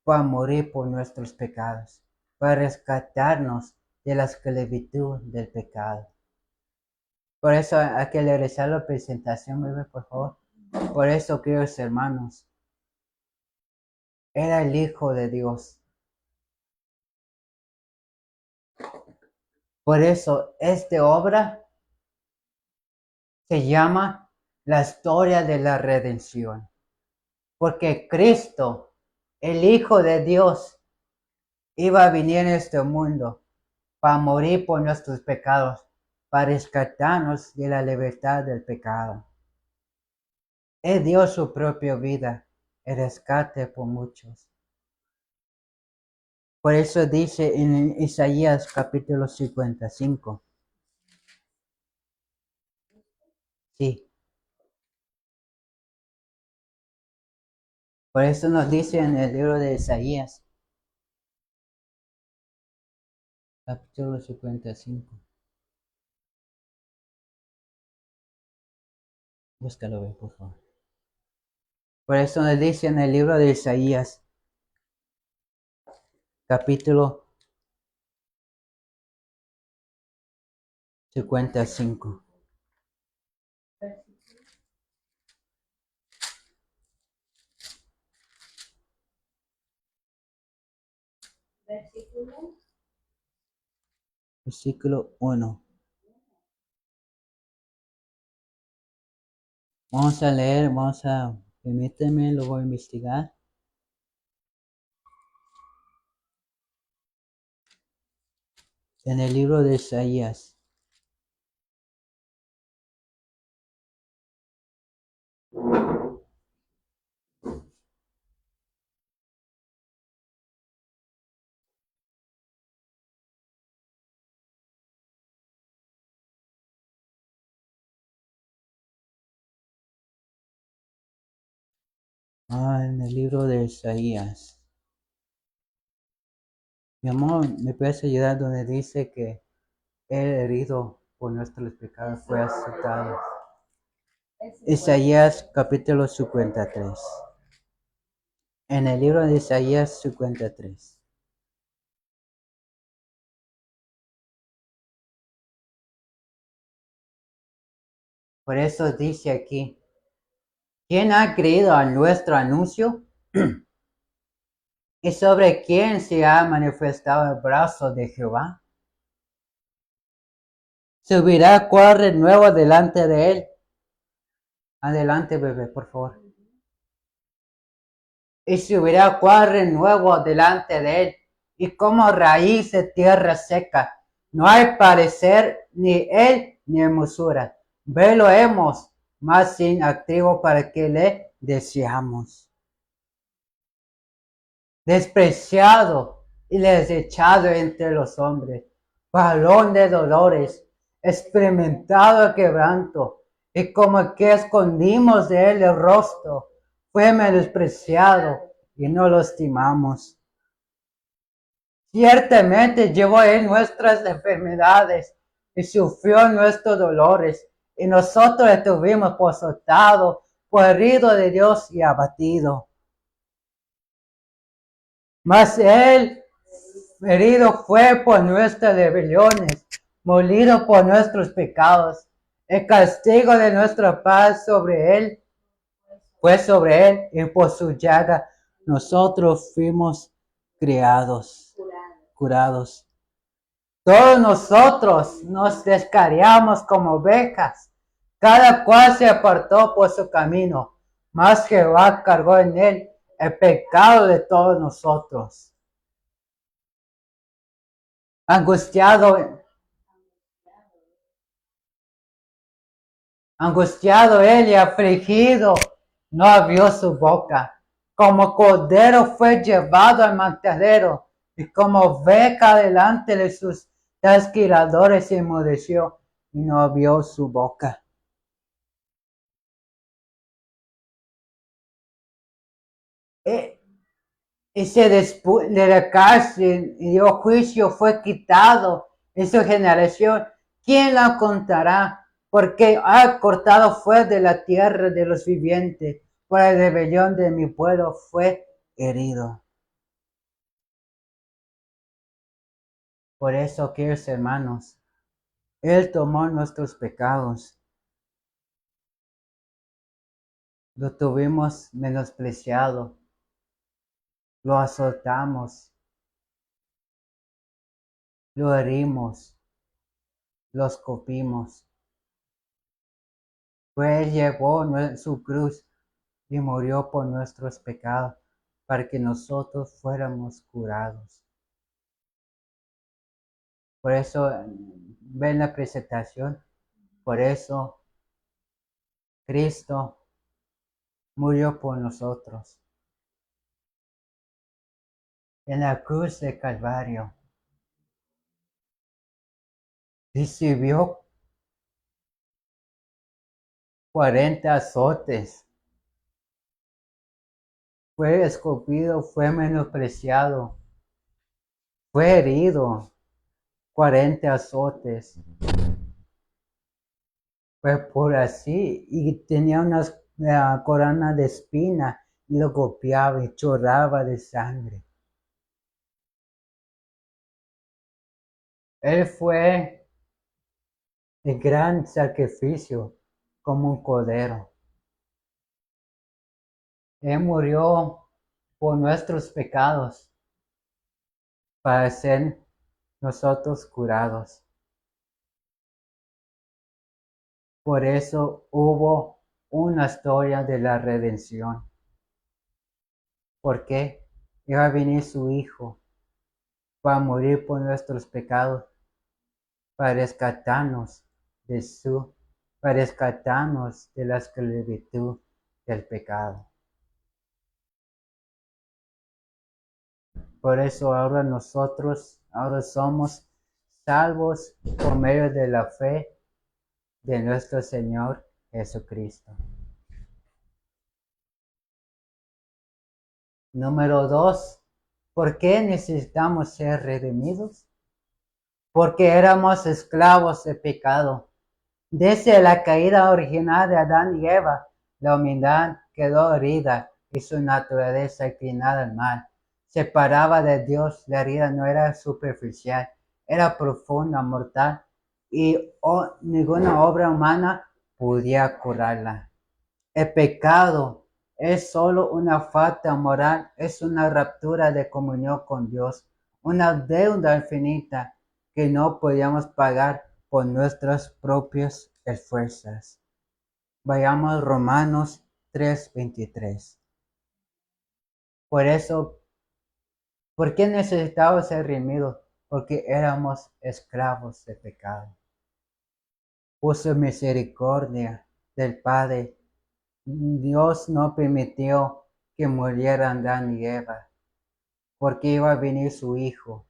para morir por nuestros pecados, para rescatarnos de la esclavitud del pecado. Por eso hay que regresar la presentación, bebé, por favor. Por eso, queridos hermanos, era el Hijo de Dios. Por eso, esta obra se llama la historia de la redención. Porque Cristo, el Hijo de Dios, iba a venir en este mundo para morir por nuestros pecados, para rescatarnos de la libertad del pecado. Él dio su propia vida, el rescate por muchos. Por eso dice en Isaías capítulo 55. Sí. Por eso nos dice en el libro de Isaías, capítulo 55. Búscalo, por favor. Por eso nos dice en el libro de Isaías, capítulo 55. Versículo 1. Vamos a leer, permíteme, lo voy a investigar. En el libro de Isaías. En el libro de Isaías. Mi amor, ¿me puedes ayudar donde dice que el herido por nuestros pecados fue azotado? Isaías capítulo 53. En el libro de Isaías 53. Por eso dice aquí, ¿quién ha creído a nuestro anuncio? ¿Y sobre quién se ha manifestado el brazo de Jehová? Subirá cuadro nuevo delante de él. Adelante, bebé, por favor. Y subirá cuadro nuevo delante de él, y como raíz de tierra seca. No hay parecer, ni él, ni hermosura. Velo hemos, más sin activo para que le deseamos. Despreciado y desechado entre los hombres, varón de dolores, experimentado el quebranto, y como que escondimos de él el rostro, fue menospreciado y no lo estimamos. Ciertamente llevó él nuestras enfermedades y sufrió nuestros dolores, y nosotros estuvimos por azotado, por herido de Dios y abatido. Mas él herido fue por nuestras rebeliones, molido por nuestros pecados. El castigo de nuestra paz sobre él fue sobre él, y por su llaga nosotros fuimos curados. Todos nosotros nos descarriamos como ovejas, cada cual se apartó por su camino, mas Jehová cargó en él el pecado de todos nosotros. Angustiado él y afligido, no abrió su boca. Como cordero fue llevado al matadero, y como oveja delante de sus trasquiladores se enmudeció, y no abrió su boca. Y se después de la cárcel y dio juicio fue quitado en su generación. ¿Quién la contará? Porque ha cortado fue de la tierra de los vivientes. Por la rebelión de mi pueblo fue herido. Por eso, queridos hermanos, Él tomó nuestros pecados. Lo tuvimos menospreciado. Lo azotamos. Lo herimos. Lo escupimos. Pues Él llevó su cruz y murió por nuestros pecados para que nosotros fuéramos curados. Por eso, ven la presentación, por eso Cristo murió por nosotros. En la cruz de Calvario recibió 40 azotes. Fue escupido, fue menospreciado, fue herido, 40 azotes. Fue por así, y tenía una corona de espina, y lo golpeaba y chorraba de sangre. Él fue el gran sacrificio como un cordero. Él murió por nuestros pecados para ser nosotros curados. Por eso hubo una historia de la redención. ¿Por qué? Iba a venir su Hijo para morir por nuestros pecados, para rescatarnos para rescatarnos de la esclavitud del pecado. Por eso ahora somos salvos por medio de la fe de nuestro Señor Jesucristo. Número 2. ¿Por qué necesitamos ser redimidos? Porque éramos esclavos de pecado. Desde la caída original de Adán y Eva, la humanidad quedó herida y su naturaleza inclinada al mal. Separaba de Dios, la herida no era superficial, era profunda, mortal, y ninguna obra humana podía curarla. El pecado es solo una falta moral, es una ruptura de comunión con Dios, una deuda infinita que no podíamos pagar por nuestras propias esfuerzos. Vayamos a Romanos 3:23. Por eso, ¿por qué necesitábamos ser redimidos? Porque éramos esclavos de pecado. Por su misericordia del Padre, Dios no permitió que murieran Adán y Eva, porque iba a venir su Hijo.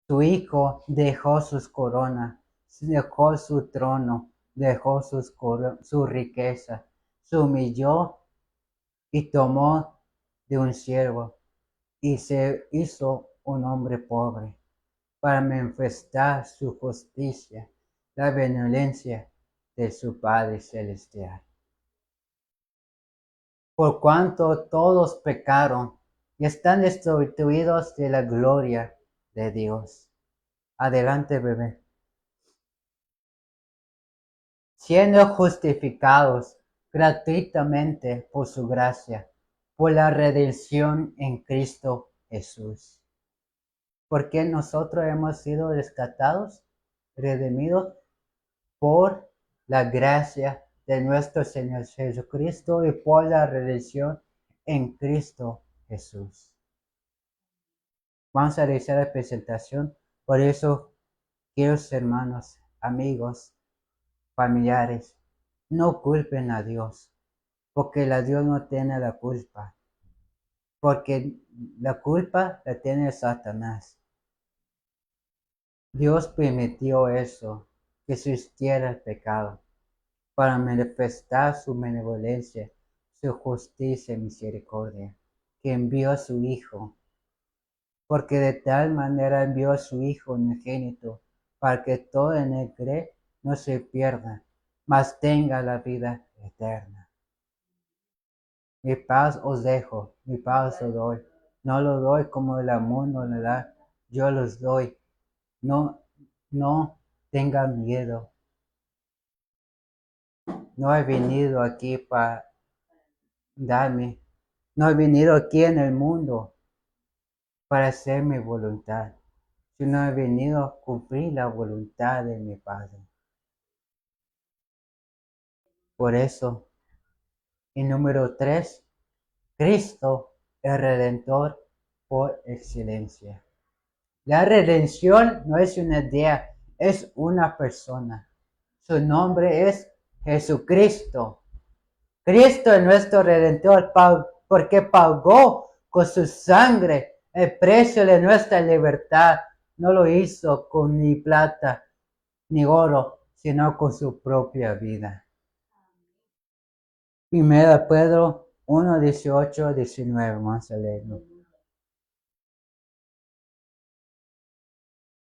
Su Hijo dejó sus coronas, dejó su trono, dejó su riqueza, se humilló y tomó de un siervo y se hizo un hombre pobre para manifestar su justicia, la benevolencia de su Padre Celestial. Por cuanto todos pecaron y están destituidos de la gloria de Dios. Adelante, bebé. Siendo justificados gratuitamente por su gracia, por la redención en Cristo Jesús. Porque nosotros hemos sido rescatados, redimidos por la gracia de nuestro Señor Jesucristo y por la redención en Cristo Jesús. Vamos a realizar la presentación. Por eso, queridos hermanos, amigos, familiares, no culpen a Dios, porque la Dios no tiene la culpa, porque la culpa la tiene Satanás. Dios permitió eso, que existiera el pecado, para manifestar su benevolencia, su justicia y misericordia, que envió a su Hijo, porque de tal manera envió a su Hijo unigénito, para que todo en él cree no se pierda, mas tenga la vida eterna. Mi paz os dejo, mi paz os doy. No lo doy como el mundo le da, yo los doy. No tengan miedo. No he venido aquí para darme. No he venido aquí en el mundo para hacer mi voluntad, sino he venido a cumplir la voluntad de mi Padre. Por eso, y número 3, Cristo, el Redentor por excelencia. La redención no es una idea, es una persona. Su nombre es Jesucristo. Cristo es nuestro Redentor porque pagó con su sangre el precio de nuestra libertad. No lo hizo con ni plata ni oro, sino con su propia vida. Primera Pedro 1, 18, 19, vamos a leerlo.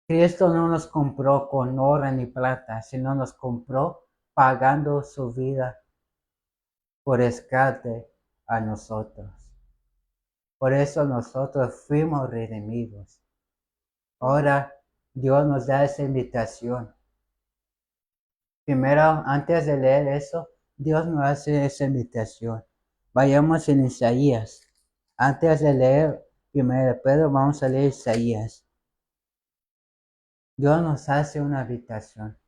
Cristo no nos compró con oro ni plata, sino nos compró pagando su vida por rescate a nosotros. Por eso nosotros fuimos redimidos. Ahora Dios nos da esa invitación. Primero, antes de leer eso, Dios nos hace esa invitación. Vayamos en Isaías. Antes de leer 1 Pedro, vamos a leer Isaías. Dios nos hace una invitación.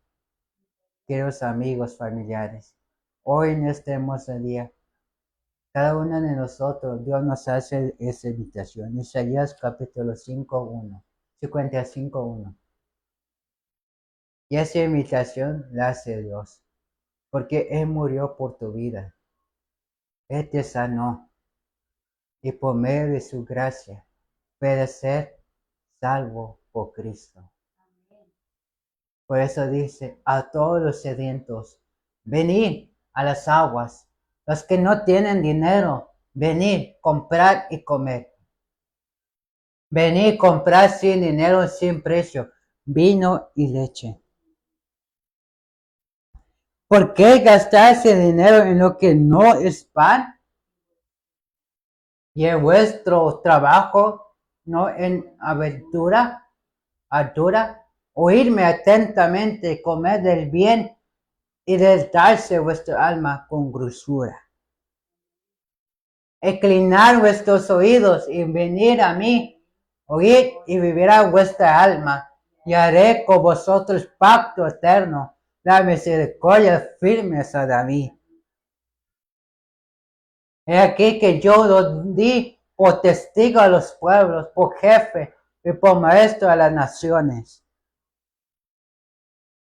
Queridos amigos, familiares, hoy en este hermoso día, cada uno de nosotros, Dios nos hace esa invitación. Isaías capítulo 55:1. Y esa invitación la hace Dios, porque Él murió por tu vida. Él te sanó, y por medio de su gracia puedes ser salvo por Cristo. Por eso dice, a todos los sedientos, venid a las aguas. Los que no tienen dinero, venid, comprar y comer. Venid, comprar sin dinero, sin precio, vino y leche. ¿Por qué gastarse dinero en lo que no es pan? Y en vuestro trabajo, no en aventura, oírme atentamente, comer del bien y desdarse vuestra alma con grosura. Inclinar vuestros oídos y venir a mí, oíd y vivirá vuestra alma, y haré con vosotros pacto eterno, la misericordia firme a David. He aquí que yo lo di por testigo a los pueblos, por jefe y por maestro a las naciones.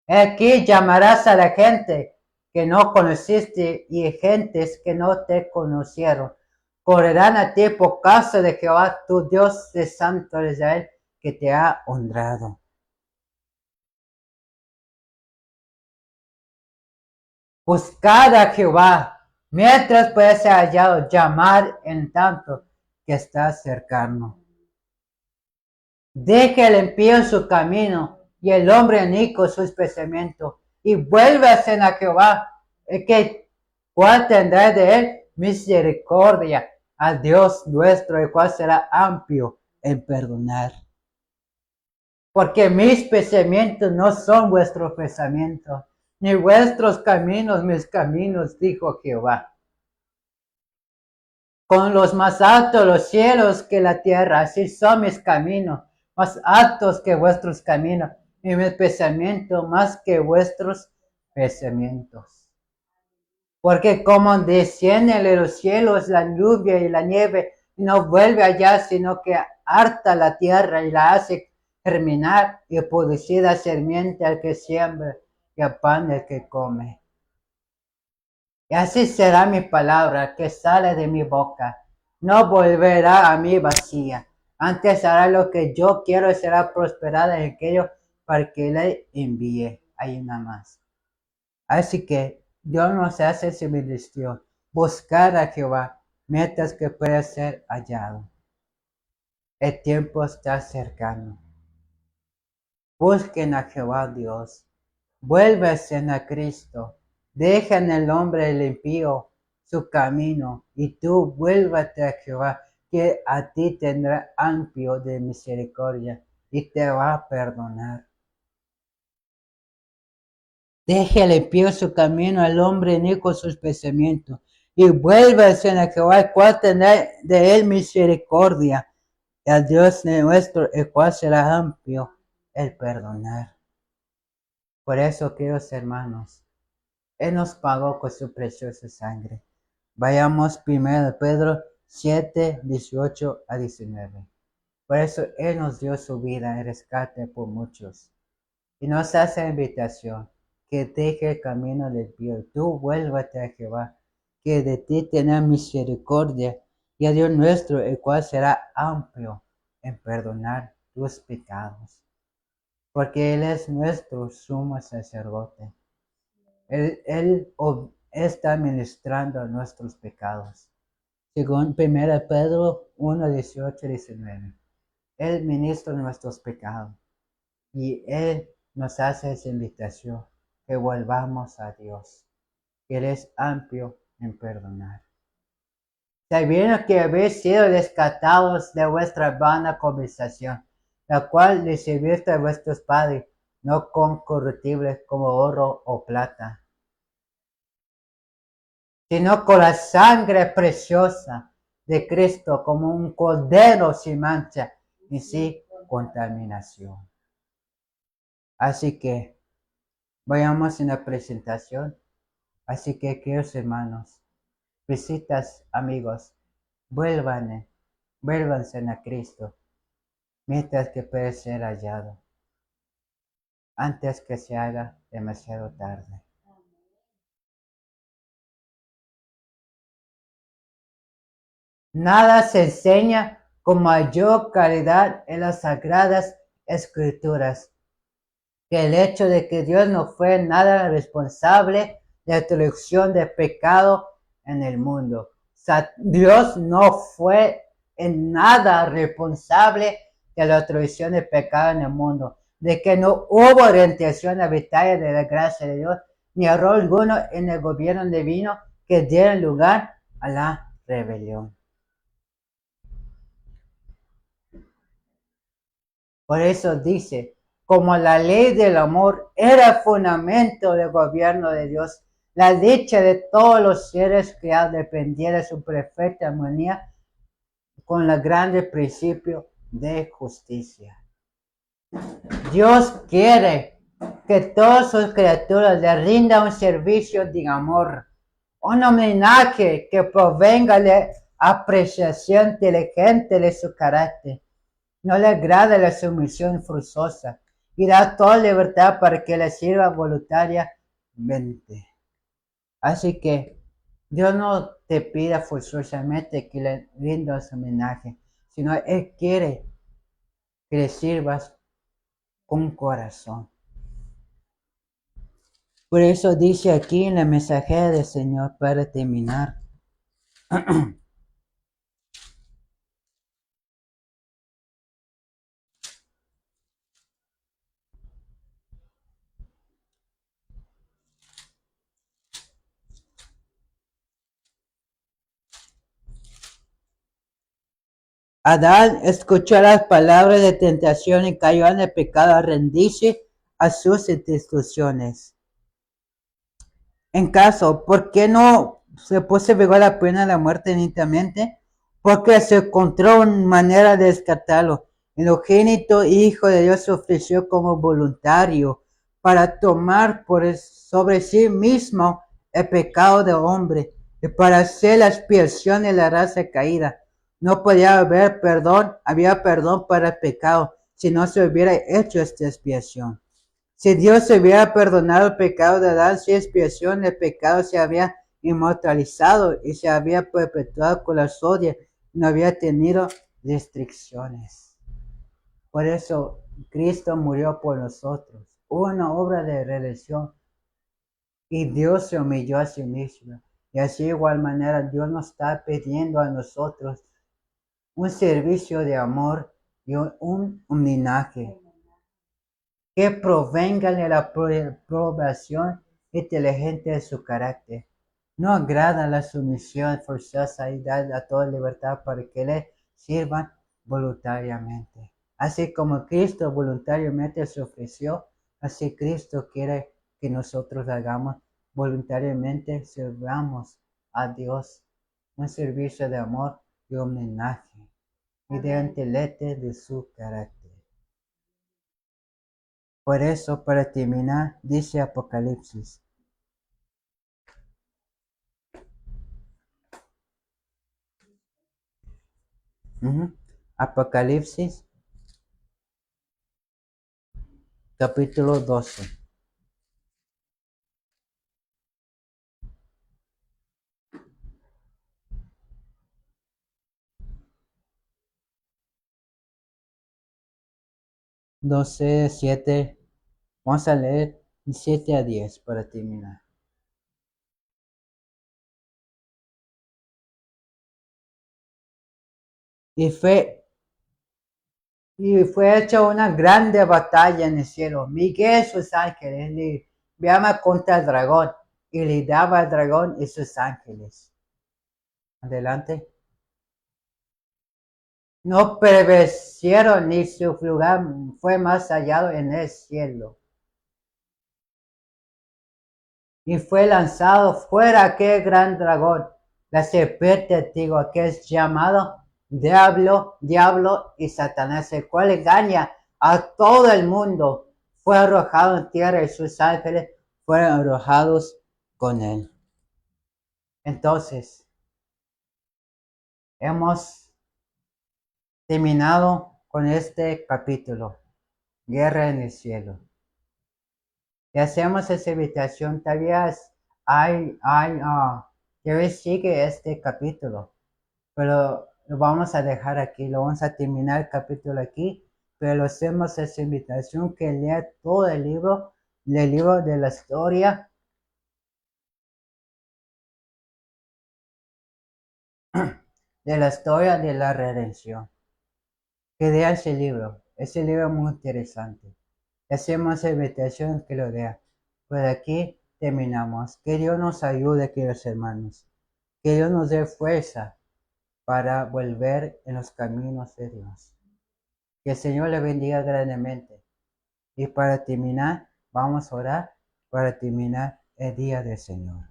He aquí llamarás a la gente que no conociste y gentes que no te conocieron. Correrán a ti por causa de Jehová, tu Dios de Santo de Israel, que te ha honrado. Buscad a Jehová, mientras puede ser hallado, llamar en tanto que está cercano. Deje el impío su camino y el hombre inicuo sus pensamientos, y vuélvase a Jehová, el que cual tendrá de él misericordia, a Dios nuestro, el cual será amplio en perdonar. porque mis pensamientos no son vuestros pensamientos, ni vuestros caminos mis caminos, dijo Jehová. Con los más altos los cielos que la tierra, así son mis caminos, más altos que vuestros caminos, y mis pensamientos más que vuestros pensamientos. Porque como desciende de los cielos la lluvia y la nieve, y no vuelve allá, sino que harta la tierra y la hace germinar y producir a semiente al que siembra y a pan al que come. Y así será mi palabra que sale de mi boca. No volverá a mí vacía. Antes hará lo que yo quiero y será prosperada en aquello para que le envíe. Hay una más. Así que Dios nos hace civilización. Buscar a Jehová mientras que pueda ser hallado. El tiempo está cercano. Busquen a Jehová Dios. Vuélvanse a Cristo. Dejen el hombre el impío su camino, y tú vuélvate a Jehová, que a ti tendrá amplio de misericordia y te va a perdonar. Deje el impío su camino, el hombre inicuo sus pensamientos, y vuélvanse a Jehová, el cual tendrá de él misericordia, y al Dios nuestro, el cual será amplio el perdonar. Por eso, queridos hermanos, Él nos pagó con su preciosa sangre. Vayamos primero a Pedro 7, 18 a 19. Por eso Él nos dio su vida en rescate por muchos. Y nos hace la invitación que deje el camino del pío. Tú vuélvate a Jehová, que de ti tenga misericordia, y a Dios nuestro, el cual será amplio en perdonar tus pecados. Porque Él es nuestro sumo sacerdote. Él está ministrando nuestros pecados. Según 1 Pedro 1, 18 y 19. Él ministra nuestros pecados. Y Él nos hace esa invitación, que volvamos a Dios, que Él es amplio en perdonar. Sabiendo que habéis sido rescatados de vuestra vana conversación, la cual recibiste a vuestros padres, no con corruptibles como oro o plata, sino con la sangre preciosa de Cristo, como un cordero sin mancha y sin contaminación. Así que vayamos en la presentación. Así que, queridos hermanos, visitas, amigos, vuélvanse a Cristo, mientras que puede ser hallado, antes que se haga demasiado tarde. Nada se enseña con mayor claridad en las Sagradas Escrituras que el hecho de que Dios no fue nada responsable de la introducción de pecado en el mundo. Dios no fue en nada responsable de la introducción de pecado en el mundo, de que no hubo orientación arbitraria de la gracia de Dios, ni error alguno en el gobierno divino que diera lugar a la rebelión. Por eso dice, como la ley del amor era el fundamento del gobierno de Dios, la dicha de todos los seres creados dependía de su perfecta armonía con el grande principio de justicia. Dios quiere que todas sus criaturas le rindan un servicio de amor, un homenaje que provenga de apreciación inteligente de su carácter. No le agrada la sumisión forzosa y da toda libertad para que le sirva voluntariamente. Así que Dios no te pida forzosamente que le rindas homenaje, sino Él quiere que le sirvas con corazón. Por eso dice aquí en la mensajera del Señor para terminar. Adán escuchó las palabras de tentación y cayó en el pecado al rendirse a sus instrucciones. En caso, ¿por qué no se pagó la pena de la muerte inmediatamente? Porque se encontró una manera de descartarlo. El unigénito Hijo de Dios se ofreció como voluntario para tomar sobre sí mismo el pecado del hombre y para hacer la expiación de la raza caída. No podía haber perdón, había perdón para el pecado si no se hubiera hecho esta expiación. Si Dios se hubiera perdonado el pecado de Adán sin expiación, el pecado se había inmortalizado y se había perpetuado con la sodia, no había tenido restricciones. Por eso Cristo murió por nosotros. Hubo una obra de redención y Dios se humilló a sí mismo. Y así de igual manera Dios nos está pidiendo a nosotros un servicio de amor y un homenaje que provenga de la aprobación inteligente de su carácter. No agrada la sumisión forzosa y da a toda libertad para que le sirvan voluntariamente. Así como Cristo voluntariamente se ofreció, así Cristo quiere que nosotros hagamos voluntariamente, sirvamos a Dios, un servicio de amor y homenaje y de intelecto de su carácter. Por eso, para terminar, dice Apocalipsis. Apocalipsis, capítulo 12. Vamos a leer 7 a 10 para terminar. Y fue hecha una grande batalla en el cielo. Miguel y sus ángeles le enviaban contra el dragón y le daba al dragón y sus ángeles. Adelante. No prevalecieron ni su lugar fue más hallado en el cielo. Y fue lanzado fuera aquel gran dragón, la serpiente antigua, que es llamado Diablo y Satanás, el cual engaña a todo el mundo. Fue arrojado en tierra y sus ángeles fueron arrojados con él. Entonces, hemos terminado con este capítulo, Guerra en el Cielo. Y hacemos esa invitación, todavía sigue este capítulo, pero lo vamos a dejar aquí, lo vamos a terminar el capítulo aquí, pero hacemos esa invitación que lea todo el libro de la historia, de la redención. Que lea ese libro es muy interesante. Hacemos esa invitación que lo lea. Pues aquí terminamos. Que Dios nos ayude, queridos hermanos. Que Dios nos dé fuerza para volver en los caminos de Dios. Que el Señor le bendiga grandemente. Y para terminar, vamos a orar para terminar el día del Señor.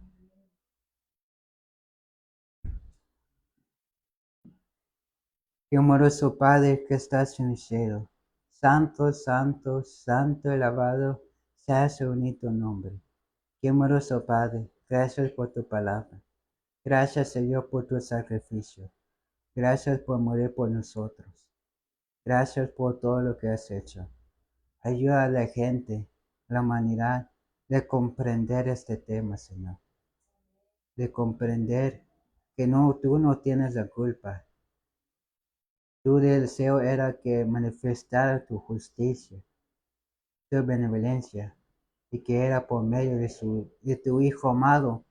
Que amoroso Padre que estás en el cielo, santo, santo, santo, alabado sea su bonito nombre. Que amoroso Padre, gracias por tu palabra. Gracias Señor por tu sacrificio. Gracias por morir por nosotros. Gracias por todo lo que has hecho. Ayuda a la gente, a la humanidad, de comprender este tema, Señor. De comprender que tú no tienes la culpa. Tu deseo era que manifestara tu justicia, tu benevolencia, y que era por medio de tu Hijo amado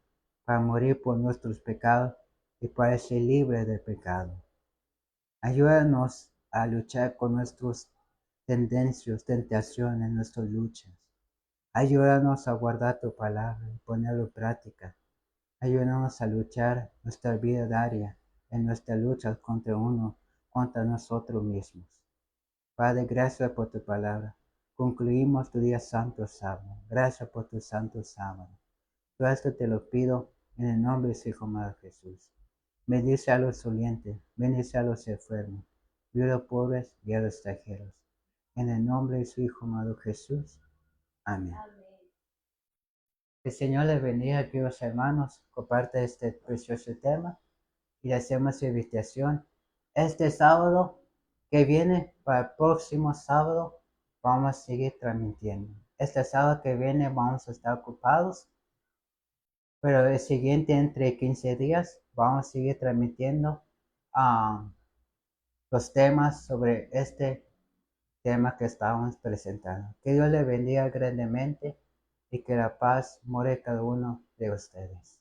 para morir por nuestros pecados y para ser libre del pecado. Ayúdanos a luchar con nuestras tentaciones, nuestras luchas. Ayúdanos a guardar tu palabra y ponerlo en práctica. Ayúdanos a luchar nuestra vida diaria en nuestra lucha contra contra nosotros mismos. Padre, gracias por tu palabra. Concluimos tu día santo sábado. Gracias por tu santo sábado. Todo esto te lo pido en el nombre de su Hijo amado Jesús. Bendice a los dolientes, bendice a los enfermos, ayuda a los pobres y a los extranjeros. En el nombre de su Hijo amado Jesús. Amén. El Señor les bendiga, queridos hermanos. Comparte este precioso tema y le hacemos invitación. Este sábado que viene, para el próximo sábado, vamos a seguir transmitiendo. Este sábado que viene vamos a estar ocupados, pero el siguiente, entre 15 días, vamos a seguir transmitiendo los temas sobre este tema que estábamos presentando. Que Dios les bendiga grandemente y que la paz more cada uno de ustedes.